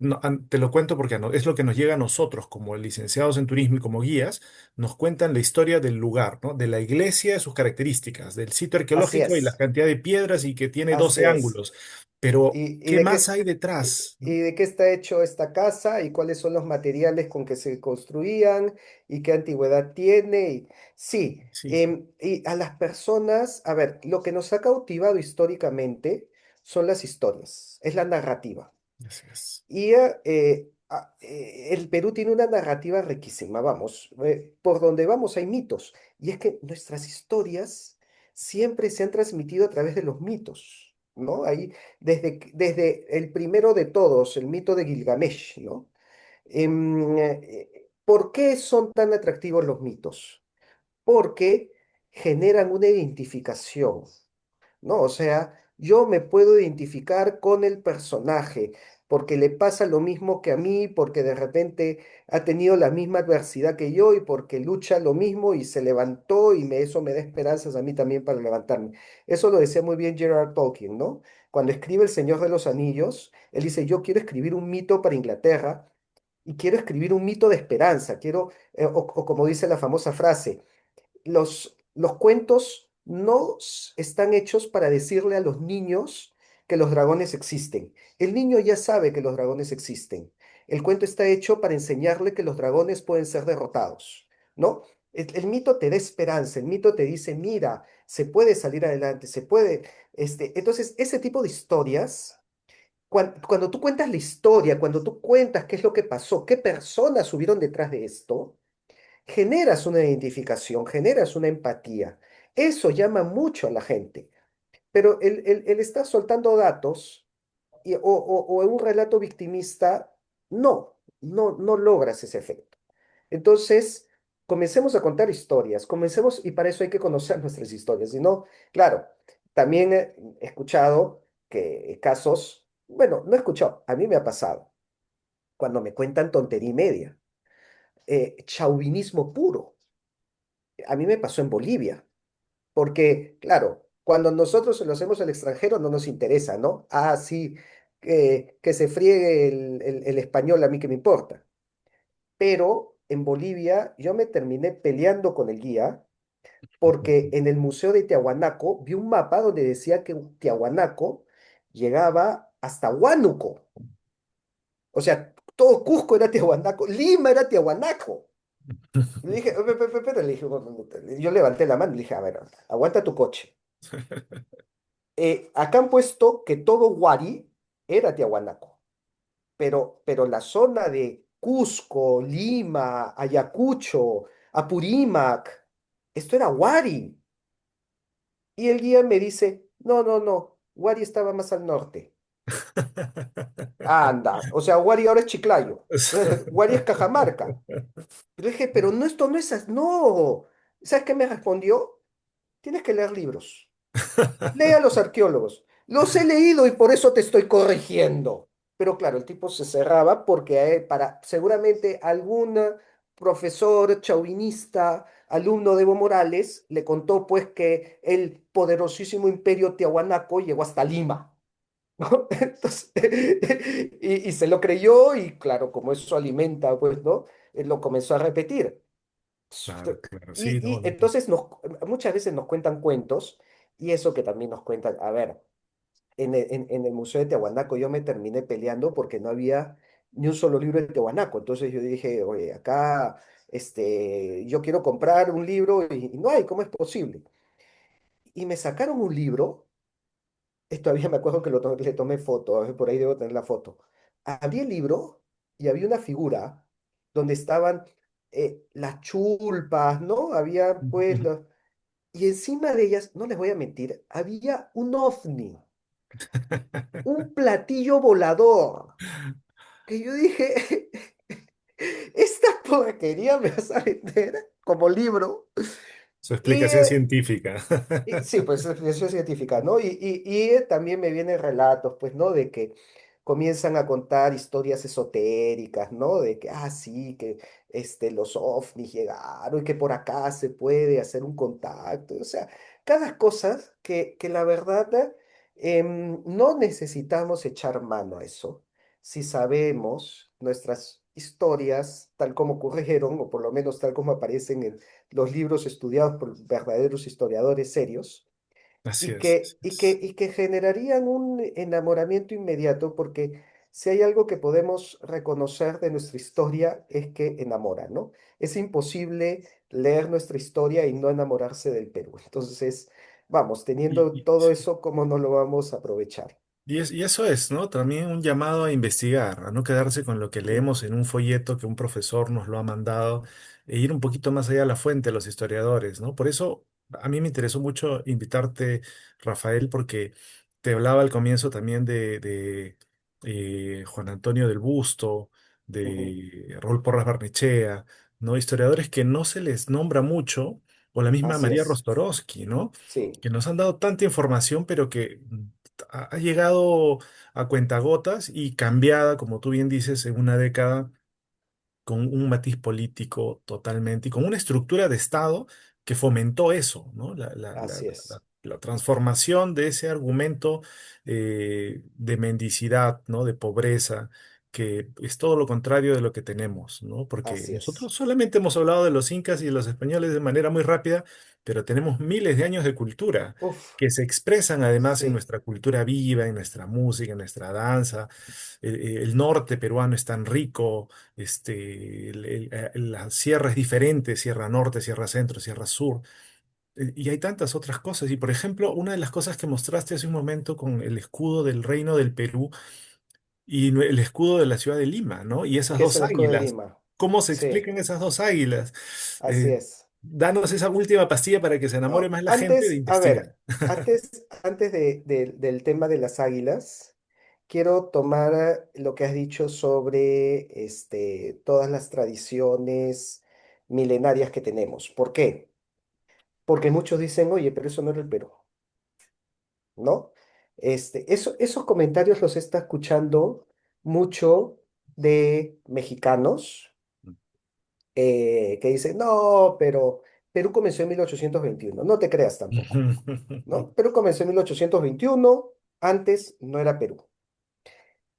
te lo cuento porque es lo que nos llega a nosotros como licenciados en turismo y como guías, nos cuentan la historia del lugar, ¿no? De la iglesia, sus características, del sitio así arqueológico y la es. cantidad de piedras y que tiene Así 12 es. ángulos. Pero, ¿Y, y ¿qué de más qué, hay y, detrás? y de qué está hecho esta casa y cuáles son los materiales con que se construían y qué antigüedad tiene? Sí, Sí, sí. y a las personas, a ver, lo que nos ha cautivado históricamente son las historias, es la narrativa. Así es. Y el Perú tiene una narrativa riquísima, vamos, por donde vamos hay mitos. Y es que nuestras historias siempre se han transmitido a través de los mitos, ¿no? Ahí, desde el primero de todos, el mito de Gilgamesh, ¿no? ¿Por qué son tan atractivos los mitos? Porque generan una identificación. ¿No? O sea, yo me puedo identificar con el personaje porque le pasa lo mismo que a mí, porque de repente ha tenido la misma adversidad que yo y porque lucha lo mismo y se levantó y eso me da esperanzas a mí también para levantarme. Eso lo decía muy bien Gerard Tolkien, ¿no? Cuando escribe El Señor de los Anillos, él dice, yo quiero escribir un mito para Inglaterra y quiero escribir un mito de esperanza, quiero, o como dice la famosa frase, los cuentos no están hechos para decirle a los niños que los dragones existen. El niño ya sabe que los dragones existen. El cuento está hecho para enseñarle que los dragones pueden ser derrotados, ¿no? El mito te da esperanza, el mito te dice, mira, se puede salir adelante, se puede, entonces, ese tipo de historias, cuando tú cuentas la historia, cuando tú cuentas qué es lo que pasó, qué personas subieron detrás de esto, generas una identificación, generas una empatía. Eso llama mucho a la gente, pero el estar soltando datos o en un relato victimista, no logras ese efecto. Entonces, comencemos a contar historias, comencemos, y para eso hay que conocer nuestras historias. Y no, claro, también he escuchado que casos, bueno, no he escuchado, a mí me ha pasado, cuando me cuentan tontería y media, chauvinismo puro. A mí me pasó en Bolivia, porque, claro, cuando nosotros se lo hacemos al extranjero no nos interesa, ¿no? Ah, sí, que se friegue el español, a mí que me importa. Pero en Bolivia yo me terminé peleando con el guía porque en el Museo de Tiahuanaco vi un mapa donde decía que Tiahuanaco llegaba hasta Huánuco. O sea, todo Cusco era Tiahuanaco, Lima era Tiahuanaco. Le dije, pero le dije, "Bueno, yo levanté la mano y le dije, a ver, aguanta tu coche. Acá han puesto que todo Huari era Tiahuanaco, pero la zona de Cusco, Lima, Ayacucho, Apurímac, esto era Huari. Y el guía me dice, no, Huari estaba más al norte. Anda, o sea, Huari ahora es Chiclayo, Huari es Cajamarca. Pero dije, pero no, esto no es así, no. ¿Sabes qué me respondió? Tienes que leer libros. Lee a los arqueólogos. Los he leído y por eso te estoy corrigiendo. Pero claro, el tipo se cerraba porque para seguramente algún profesor chauvinista, alumno de Evo Morales, le contó pues que el poderosísimo imperio tiahuanaco llegó hasta Lima, ¿no? Entonces, y se lo creyó y claro, como eso alimenta, pues, ¿no? Lo comenzó a repetir. Claro, claro, sí, Y, no, y no. entonces muchas veces nos cuentan cuentos y eso que también nos cuentan, a ver, en el Museo de Tiahuanaco yo me terminé peleando porque no había ni un solo libro de Tiahuanaco. Entonces yo dije, oye, acá yo quiero comprar un libro y no hay, ¿cómo es posible? Y me sacaron un libro, todavía me acuerdo que le tomé foto, a ver, por ahí debo tener la foto. Abrí el libro y había una figura donde estaban las chulpas, ¿no? Había pues y encima de ellas, no les voy a mentir, había un ovni, un platillo volador, que yo dije, esta porquería me vas a vender como libro. Su Y explicación científica. sí, pues eso es científica, ¿no? Y también me vienen relatos, pues, ¿no? De que comienzan a contar historias esotéricas, ¿no? De que, sí, que los ovnis llegaron y que por acá se puede hacer un contacto. O sea, cada cosa que la verdad no necesitamos echar mano a eso. Si sabemos nuestras historias tal como ocurrieron, o por lo menos tal como aparecen en los libros estudiados por verdaderos historiadores serios Así y es, que, así y que, es. y que generarían un enamoramiento inmediato porque si hay algo que podemos reconocer de nuestra historia es que enamora, ¿no? Es imposible leer nuestra historia y no enamorarse del Perú. Entonces, vamos, teniendo todo Sí. eso, ¿cómo no lo vamos a aprovechar? Y eso es, ¿no? También un llamado a investigar, a no quedarse con lo que Mm, leemos en un folleto que un profesor nos lo ha mandado, e ir un poquito más allá de la fuente, los historiadores, ¿no? Por eso a mí me interesó mucho invitarte, Rafael, porque te hablaba al comienzo también de Juan Antonio del Busto, ujú. de Raúl Porras Barnechea, ¿no? Historiadores que no se les nombra mucho, o la misma Así María es, Rostorowski, ¿no? sí, Que nos han dado tanta información, pero que ha llegado a cuentagotas y cambiada, como tú bien dices, en una década con un matiz político totalmente y con una estructura de Estado que fomentó eso, ¿no? así es, La transformación de ese argumento de mendicidad, ¿no? De pobreza, que es todo lo contrario de lo que tenemos, ¿no? Porque así nosotros es. solamente hemos hablado de los incas y de los españoles de manera muy rápida, pero tenemos miles de años de cultura Uf, que se expresan además en sí, nuestra cultura viva, en nuestra música, en nuestra danza. El norte peruano es tan rico, la sierra es diferente, Sierra Norte, Sierra Centro, Sierra Sur, y hay tantas otras cosas. Y por ejemplo, una de las cosas que mostraste hace un momento con el escudo del Reino del Perú y el escudo de la ciudad de Lima, ¿no? Y esas ¿qué es dos el escudo de águilas. Lima? ¿Cómo se Sí, explican esas dos águilas? así Eh, es. danos esa última pastilla para que se enamore No, más la gente de antes, a investigar. ver, antes del tema de las águilas, quiero tomar lo que has dicho sobre todas las tradiciones milenarias que tenemos. ¿Por qué? Porque muchos dicen, oye, pero eso no era el Perú, ¿no? Esos comentarios los está escuchando mucho de mexicanos que dicen, no, pero Perú comenzó en 1821. No te creas tampoco, ¿no? Perú comenzó en 1821, antes no era Perú.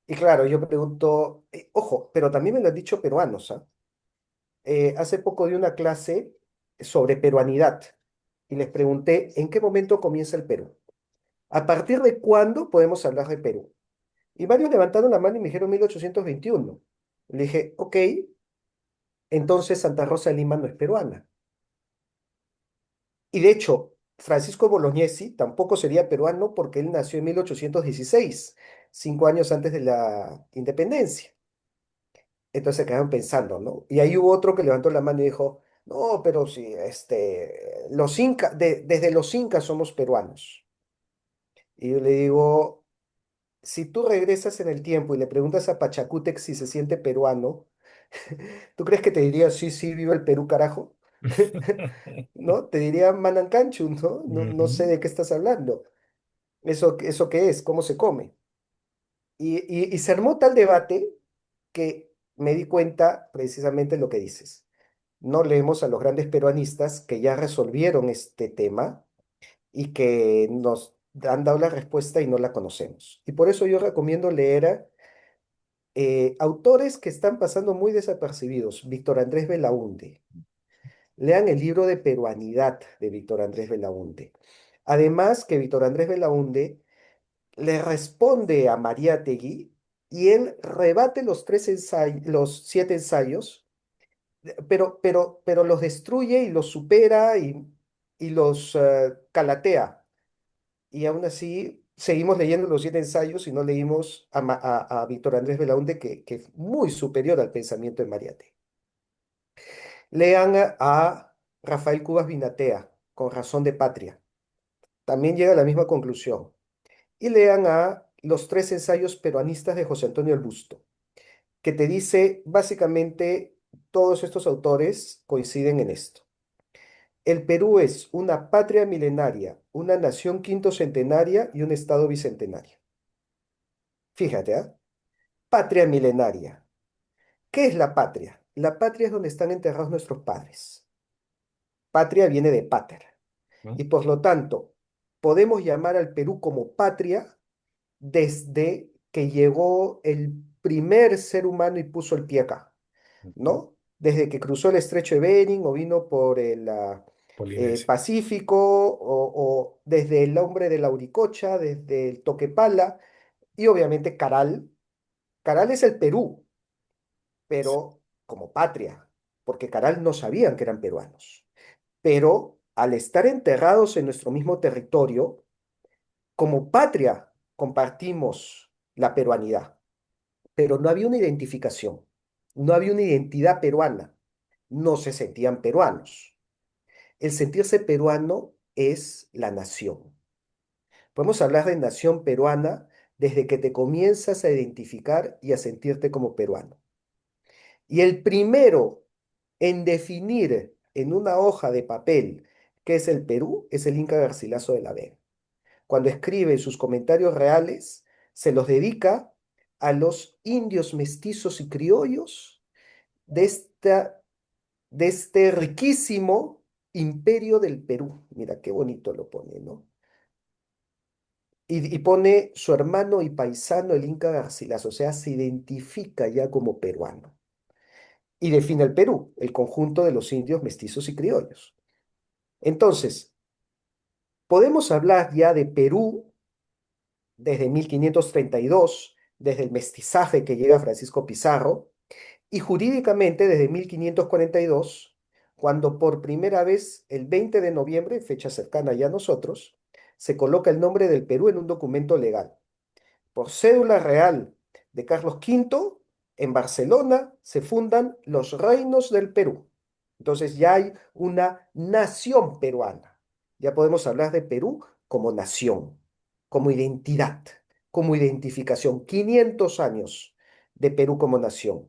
Y claro, yo pregunto, ojo, pero también me lo han dicho peruanos, ¿ah? Hace poco di una clase sobre peruanidad y les pregunté, ¿en qué momento comienza el Perú? ¿A partir de cuándo podemos hablar de Perú? Y varios levantaron la mano y me dijeron 1821. Le dije, ok, entonces Santa Rosa de Lima no es peruana. Y de hecho, Francisco Bolognesi tampoco sería peruano porque él nació en 1816, 5 años antes de la independencia. Entonces se quedaron pensando, ¿no? Y ahí hubo otro que levantó la mano y dijo, no, pero si los incas, desde los incas somos peruanos. Y yo le digo, si tú regresas en el tiempo y le preguntas a Pachacútec si se siente peruano, ¿tú crees que te diría, sí, sí, viva el Perú, carajo? ¿No? Te diría Manancanchu, ¿no? No, no sé Ujú. de qué estás hablando. ¿Eso qué es? ¿Cómo se come? Y se armó tal debate que me di cuenta precisamente lo que dices. No leemos a los grandes peruanistas que ya resolvieron este tema y que nos han dado la respuesta y no la conocemos. Y por eso yo recomiendo leer autores que están pasando muy desapercibidos. Víctor Andrés Belaúnde. Lean el libro de Peruanidad de Víctor Andrés Belaúnde. Además que Víctor Andrés Belaúnde le responde a Mariátegui y él rebate los 7 ensayos, pero los destruye y los supera y los calatea. Y aún así seguimos leyendo los 7 ensayos y no leímos a Víctor Andrés Belaúnde, que es muy superior al pensamiento de Mariátegui. Lean a Rafael Cubas Vinatea, con razón de patria. También llega a la misma conclusión. Y lean a los 3 ensayos peruanistas de José Antonio el Busto, que te dice básicamente todos estos autores coinciden en esto. El Perú es una patria milenaria, una nación quinto centenaria y un estado bicentenario. Fíjate, ¿ah? Patria milenaria. ¿Qué es la patria? La patria es donde están enterrados nuestros padres. Patria viene de pater. ¿No? Y por lo tanto, podemos llamar al Perú como patria desde que llegó el primer ser humano y puso el pie acá, Ujú. ¿no? Desde que cruzó el estrecho de Bering o vino por el Polinesia. Pacífico o desde el hombre de la Uricocha, desde el Toquepala y obviamente Caral. Caral es el Perú, pero como patria, porque Caral no sabían que eran peruanos. Pero al estar enterrados en nuestro mismo territorio, como patria. compartimos la peruanidad, pero no había una identificación, no había una identidad peruana, no se sentían peruanos. El sentirse peruano es la nación. Podemos hablar de nación peruana desde que te comienzas a identificar y a sentirte como peruano. Y el primero en definir en una hoja de papel qué es el Perú es el Inca Garcilaso de la Vega. Cuando escribe sus comentarios reales, se los dedica a los indios mestizos y criollos de, de este riquísimo imperio del Perú. Mira qué bonito lo pone, ¿no? Y pone su hermano y paisano, el Inca Garcilaso, o sea, se identifica ya como peruano. Y define el Perú, el conjunto de los indios mestizos y criollos. Entonces, podemos hablar ya de Perú desde 1532, desde el mestizaje que llega Francisco Pizarro, y jurídicamente desde 1542, cuando por primera vez, el 20 de noviembre, fecha cercana ya a nosotros, se coloca el nombre del Perú en un documento legal. Por cédula real de Carlos V, en Barcelona se fundan los reinos del Perú. Entonces ya hay una nación peruana. Ya podemos hablar de Perú como nación, como identidad, como identificación. 500 años de Perú como nación.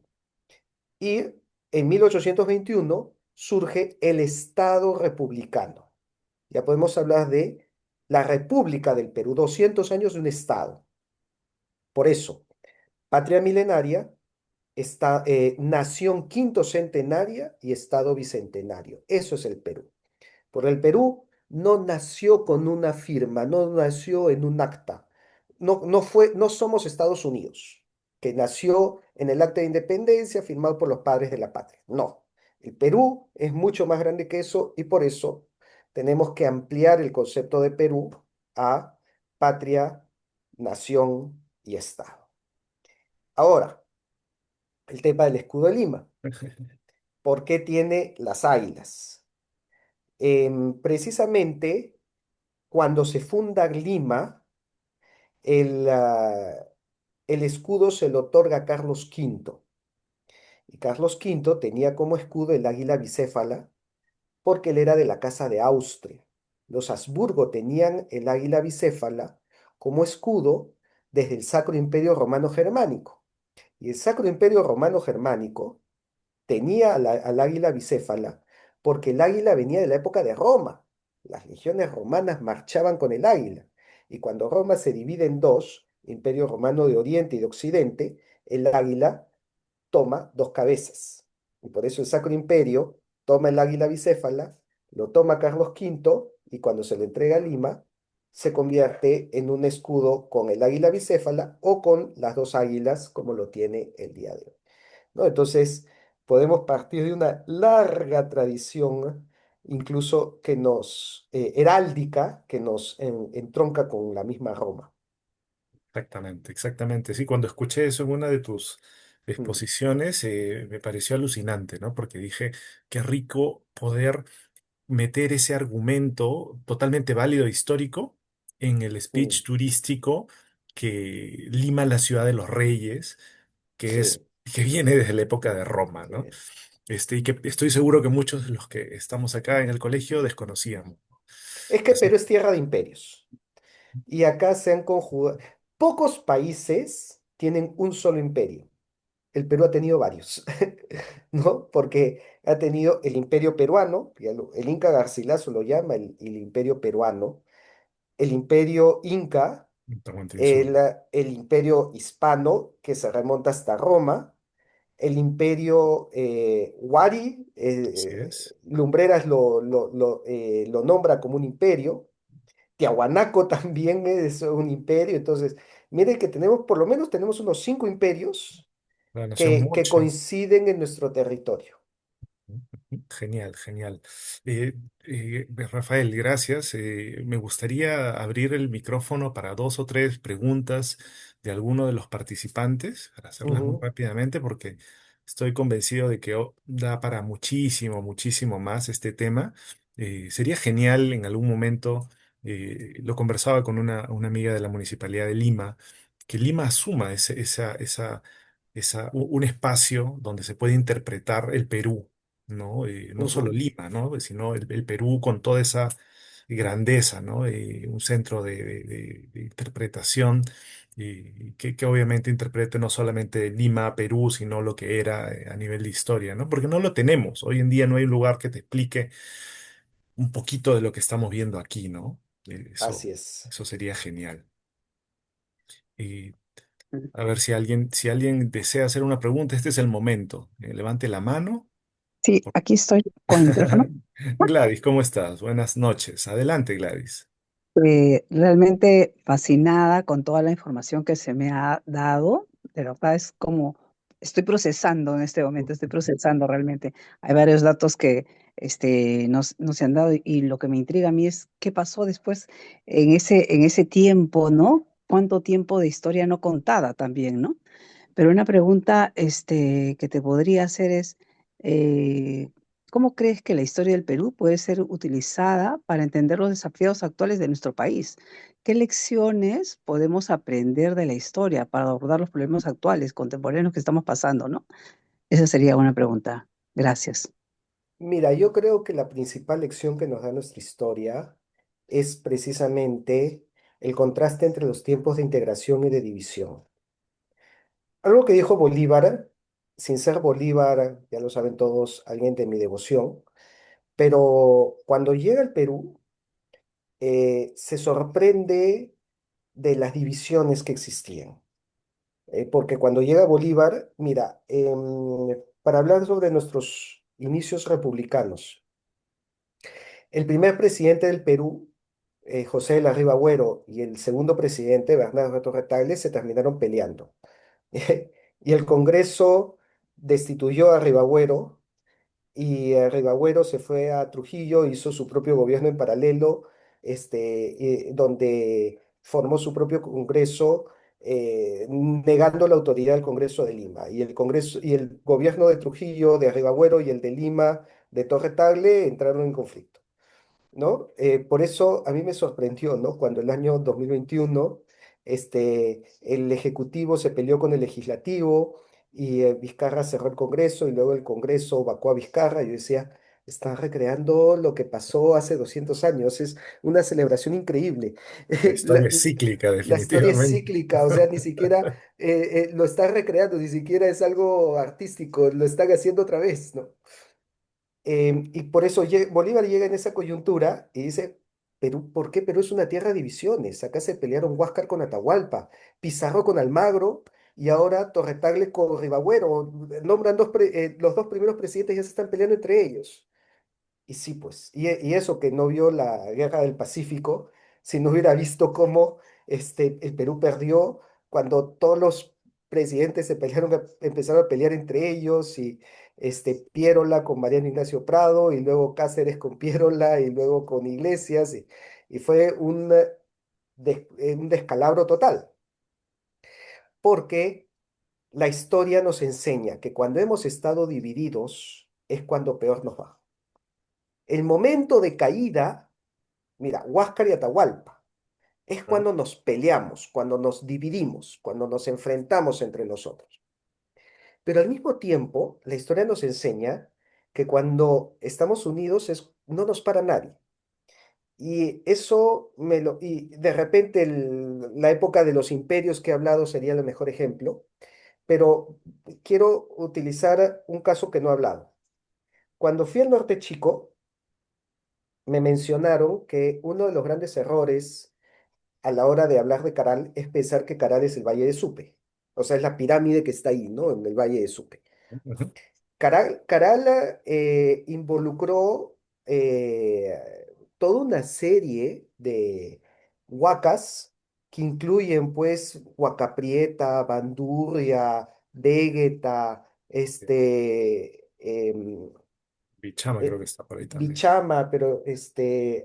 Y en 1821 surge el Estado republicano. Ya podemos hablar de la República del Perú, 200 años de un Estado. Por eso, patria milenaria, nación quinto centenaria y Estado bicentenario. Eso es el Perú. Por el Perú no nació con una firma, no nació en un acta. No somos Estados Unidos, que nació en el acta de independencia firmado por los padres de la patria. No. El Perú es mucho más grande que eso y por eso tenemos que ampliar el concepto de Perú a patria, nación y Estado. Ahora, el tema del escudo de Lima. ¿Por qué tiene las águilas? Precisamente cuando se funda Lima, el, ah, el escudo se lo otorga a Carlos V. Y Carlos V tenía como escudo el águila bicéfala porque él era de la casa de Austria. Los Habsburgo tenían el águila bicéfala como escudo desde el Sacro Imperio Romano Germánico. Y el Sacro Imperio Romano Germánico tenía al águila bicéfala porque el águila venía de la época de Roma. Las legiones romanas marchaban con el águila. Y cuando Roma se divide en dos, Imperio Romano de Oriente y de Occidente, el águila toma dos cabezas. Y por eso el Sacro Imperio toma el águila bicéfala, lo toma Carlos V y cuando se le entrega a Lima, se convierte en un escudo con el águila bicéfala o con las dos águilas como lo tiene el día de hoy. ¿No? Entonces, podemos partir de una larga tradición, incluso que nos, heráldica, que nos entronca con la misma Roma. Exactamente, exactamente. Sí, cuando escuché eso en una de tus Mm, exposiciones, me pareció alucinante, ¿no? Porque dije, qué rico poder meter ese argumento totalmente válido e histórico en el mm, speech turístico que Lima, la ciudad de los reyes, sí, que viene desde la época de Roma, ¿no? sí. Y que estoy seguro que muchos de los que estamos acá en el colegio desconocíamos. Es que Así, Perú es tierra de imperios y acá se han conjugado. Pocos países tienen un solo imperio. El Perú ha tenido varios, ¿no? Porque ha tenido el imperio peruano, el Inca Garcilaso lo llama el imperio peruano, el imperio Inca, totalmente eso. el imperio hispano, que se remonta hasta Roma, el imperio Wari, Así es. Lumbreras lo nombra como un imperio, Tiahuanaco también es un imperio, entonces, mire que tenemos, por lo menos tenemos unos 5 imperios La nación que Moche. coinciden en nuestro territorio. Genial, genial. Eh, Rafael, gracias. Me gustaría abrir el micrófono para dos o tres preguntas de alguno de los participantes, para hacerlas muy Ujú, rápidamente, porque estoy convencido de que da para muchísimo, muchísimo más este tema. Sería genial en algún momento Lo conversaba con una amiga de la Municipalidad de Lima, que Lima asuma un espacio donde se puede interpretar el Perú, ¿no? No solo Ujú. Lima, ¿no? Sino el Perú con toda esa grandeza, ¿no? Un centro de interpretación y que obviamente interprete no solamente Lima, Perú, sino lo que era a nivel de historia, ¿no? Porque no lo tenemos. Hoy en día no hay un lugar que te explique un poquito de lo que estamos viendo aquí, ¿no? Así es. Eso sería genial. Y a ver si alguien desea hacer una pregunta, este es el momento. Levante la mano. Sí, aquí estoy con el micrófono. Gladys, ¿cómo estás? Buenas noches. Adelante, Gladys. Realmente fascinada con toda la información que se me ha dado. De verdad es como estoy procesando en este momento, estoy procesando realmente. Hay varios datos que nos se han dado y lo que me intriga a mí es qué pasó después en ese tiempo, ¿no? ¿Cuánto tiempo de historia no contada también, ¿no? Pero una pregunta que te podría hacer es, eh, ¿cómo crees que la historia del Perú puede ser utilizada para entender los desafíos actuales de nuestro país? ¿Qué lecciones podemos aprender de la historia para abordar los problemas actuales, contemporáneos que estamos pasando, ¿no? Esa sería una pregunta. Gracias. Mira, yo creo que la principal lección que nos da nuestra historia es precisamente el contraste entre los tiempos de integración y de división. Algo que dijo Bolívar, sin ser Bolívar, ya lo saben todos, alguien de mi devoción, pero cuando llega al Perú, se sorprende de las divisiones que existían. Porque cuando llega Bolívar, mira, para hablar sobre nuestros inicios republicanos, el primer presidente del Perú, José de la Riva Agüero, y el segundo presidente, Bernardo Torres, se terminaron peleando. Y el Congreso destituyó a Ribagüero y Ribagüero se fue a Trujillo, hizo su propio gobierno en paralelo, donde formó su propio Congreso, negando la autoridad del Congreso de Lima. Y el Congreso y el gobierno de Trujillo, de Ribagüero y el de Lima, de Torre Tagle, entraron en conflicto. ¿No? Por eso a mí me sorprendió, ¿no? Cuando el año 2021 el Ejecutivo se peleó con el Legislativo y Vizcarra cerró el Congreso y luego el Congreso vacó a Vizcarra. Yo decía, están recreando lo que pasó hace 200 años, es una celebración increíble. La La, historia es cíclica, la historia es definitivamente. cíclica, o sea, ni siquiera lo están recreando, ni siquiera es algo artístico, lo están haciendo otra vez, ¿no? Y por eso Bolívar llega en esa coyuntura y dice, Perú, ¿por qué Perú es una tierra de divisiones? Acá se pelearon Huáscar con Atahualpa, Pizarro con Almagro y ahora Torre con Ribagüero. Nombran los dos primeros presidentes ya se están peleando entre ellos. Y sí, pues, y eso que no vio la Guerra del Pacífico, si no hubiera visto cómo el Perú perdió cuando todos los presidentes se pelearon, empezaron a pelear entre ellos, y Piérola con Mariano Ignacio Prado, y luego Cáceres con Piérola, y luego con Iglesias, y fue un descalabro total, porque la historia nos enseña que cuando hemos estado divididos es cuando peor nos va. El momento de caída. Mira, Huáscar y Atahualpa es Ujú. cuando nos peleamos, cuando nos dividimos, cuando nos enfrentamos entre nosotros. Pero al mismo tiempo, la historia nos enseña que cuando estamos unidos no nos para nadie. Y y de repente la época de los imperios que he hablado sería el mejor ejemplo, pero quiero utilizar un caso que no he hablado. Cuando fui al norte chico, me mencionaron que uno de los grandes errores a la hora de hablar de Caral es pensar que Caral es el Valle de Supe. O sea, es la pirámide que está ahí, ¿no? En el Valle de Supe. Caral involucró toda una serie de huacas que incluyen, pues, Huaca Prieta, Bandurria, Vegeta, Bichama creo que está por ahí también. Bichama, pero se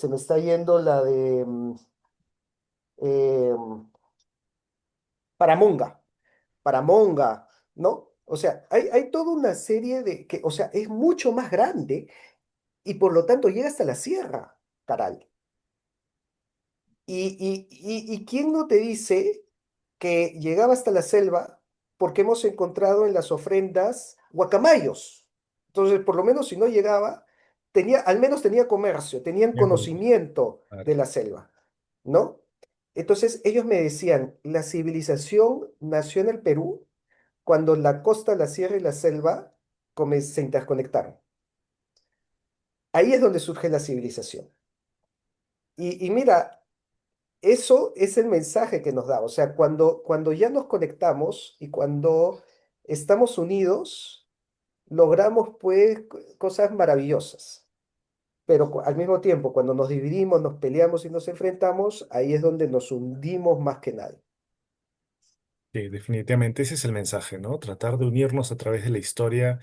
me está yendo la de em, Paramonga, Paramonga, ¿no? O sea, hay toda una serie o sea, es mucho más grande y por lo tanto llega hasta la sierra. Caral. ¿Y quién no te dice que llegaba hasta la selva porque hemos encontrado en las ofrendas guacamayos? Entonces, por lo menos si no llegaba, tenía, al menos tenía comercio, tenían Bien conoces. conocimiento Claro. de la selva, ¿no? Entonces, ellos me decían, la civilización nació en el Perú cuando la costa, la sierra y la selva se interconectaron. Ahí es donde surge la civilización. Y mira, eso es el mensaje que nos da. O sea, cuando ya nos conectamos y cuando estamos unidos, logramos pues cosas maravillosas. Pero al mismo tiempo, cuando nos dividimos, nos peleamos y nos enfrentamos, ahí es donde nos hundimos más que nadie. Sí, definitivamente ese es el mensaje, ¿no? Tratar de unirnos a través de la historia.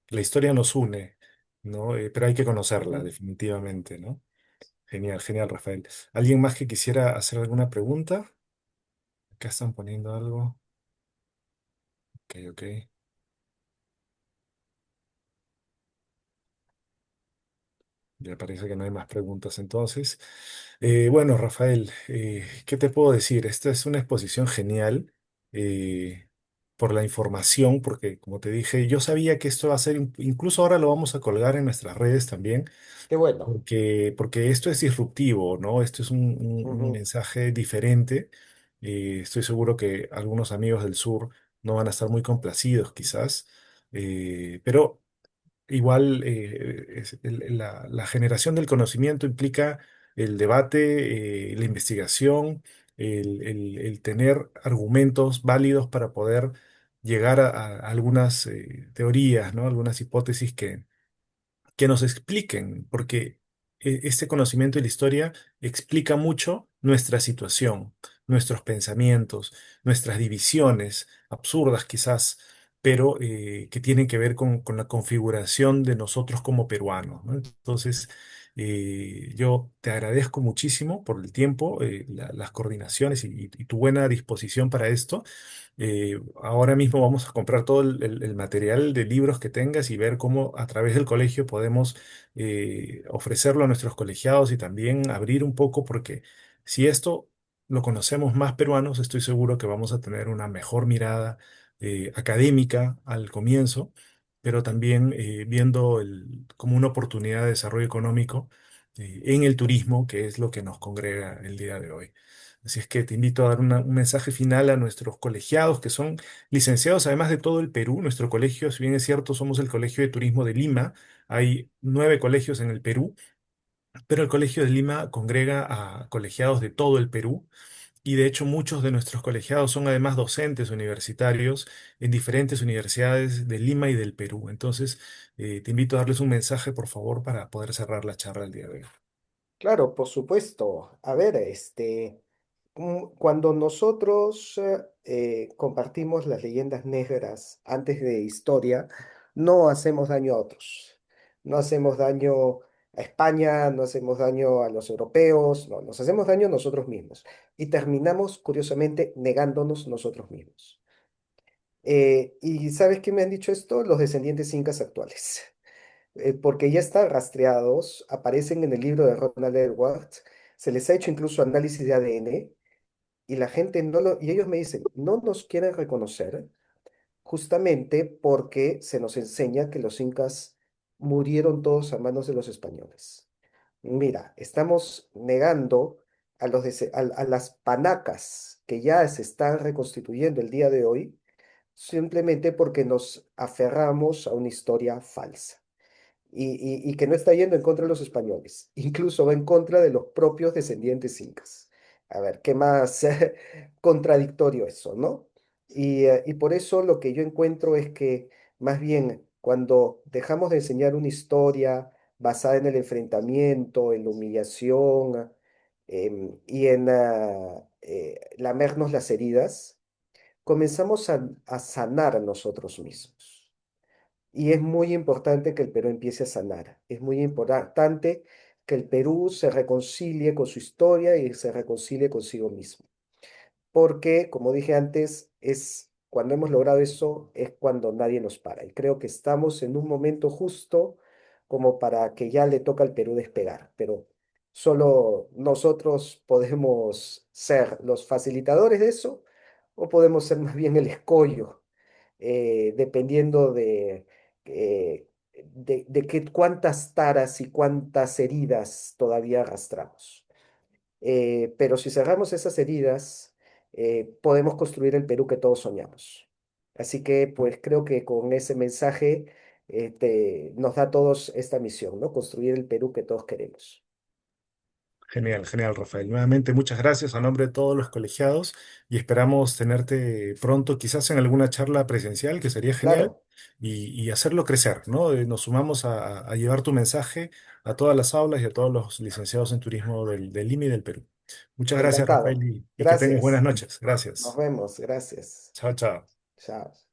La historia nos une, ¿no? Pero hay que conocerla, Ujú. definitivamente, ¿no? Genial, genial, Rafael. ¿Alguien más que quisiera hacer alguna pregunta? Acá están poniendo algo. Ok, ok. Ya parece que no hay más preguntas entonces. Bueno, Rafael, ¿qué te puedo decir? Esta es una exposición genial por la información, porque como te dije, yo sabía que esto va a ser, incluso ahora lo vamos a colgar en nuestras redes también, Qué bueno. porque esto es disruptivo, ¿no? Esto es un Ujú. mensaje diferente. Estoy seguro que algunos amigos del sur no van a estar muy complacidos quizás, pero igual la generación del conocimiento implica el debate, la investigación, el tener argumentos válidos para poder llegar a algunas teorías, ¿no? Algunas hipótesis que nos expliquen, porque este conocimiento de la historia explica mucho nuestra situación, nuestros pensamientos, nuestras divisiones, absurdas quizás, pero que tienen que ver con la configuración de nosotros como peruanos, ¿no? Entonces, yo te agradezco muchísimo por el tiempo, las coordinaciones y tu buena disposición para esto. Ahora mismo vamos a comprar todo el material de libros que tengas y ver cómo a través del colegio podemos ofrecerlo a nuestros colegiados y también abrir un poco, porque si esto lo conocemos más peruanos, estoy seguro que vamos a tener una mejor mirada académica al comienzo, pero también viendo como una oportunidad de desarrollo económico en el turismo, que es lo que nos congrega el día de hoy. Así es que te invito a dar un mensaje final a nuestros colegiados que son licenciados además de todo el Perú. Nuestro colegio, si bien es cierto, somos el Colegio de Turismo de Lima. Hay 9 colegios en el Perú, pero el Colegio de Lima congrega a colegiados de todo el Perú. Y de hecho muchos de nuestros colegiados son además docentes universitarios en diferentes universidades de Lima y del Perú. Entonces, te invito a darles un mensaje, por favor, para poder cerrar la charla el día de hoy. Claro, por supuesto. A ver, cuando nosotros compartimos las leyendas negras antes de historia, no hacemos daño a otros. No hacemos daño a España, no hacemos daño a los europeos, no, nos hacemos daño a nosotros mismos. Y terminamos, curiosamente, negándonos nosotros mismos. ¿Y sabes qué me han dicho esto? Los descendientes incas actuales. Porque ya están rastreados, aparecen en el libro de Ronald Edwards, se les ha hecho incluso análisis de ADN y la gente no lo, y ellos me dicen, no nos quieren reconocer justamente porque se nos enseña que los incas murieron todos a manos de los españoles. Mira, estamos negando a las panacas que ya se están reconstituyendo el día de hoy, simplemente porque nos aferramos a una historia falsa y que no está yendo en contra de los españoles, incluso va en contra de los propios descendientes incas. A ver, qué más contradictorio eso, ¿no? Y por eso lo que yo encuentro es que más bien cuando dejamos de enseñar una historia basada en el enfrentamiento, en la humillación y en lamernos las heridas, comenzamos a sanar a nosotros mismos. Y es muy importante que el Perú empiece a sanar. Es muy importante que el Perú se reconcilie con su historia y se reconcilie consigo mismo. Porque, como dije antes, es cuando hemos logrado eso, es cuando nadie nos para. Y creo que estamos en un momento justo como para que ya le toca al Perú despegar. Pero Solo nosotros podemos ser los facilitadores de eso o podemos ser más bien el escollo, dependiendo de cuántas taras y cuántas heridas todavía arrastramos. Pero si cerramos esas heridas, podemos construir el Perú que todos soñamos. Así que, pues creo que con ese mensaje nos da a todos esta misión, ¿no? Construir el Perú que todos queremos. Genial, genial, Rafael. Nuevamente, muchas gracias a nombre de todos los colegiados y esperamos tenerte pronto, quizás en alguna charla presencial, que sería genial, Claro, y hacerlo crecer, ¿no? Nos sumamos a llevar tu mensaje a todas las aulas y a todos los licenciados en turismo del Lima y del Perú. Muchas gracias, Rafael, encantado. y que tengas buenas Gracias. noches. Nos Gracias. vemos. Gracias. Chao, chao. Chao.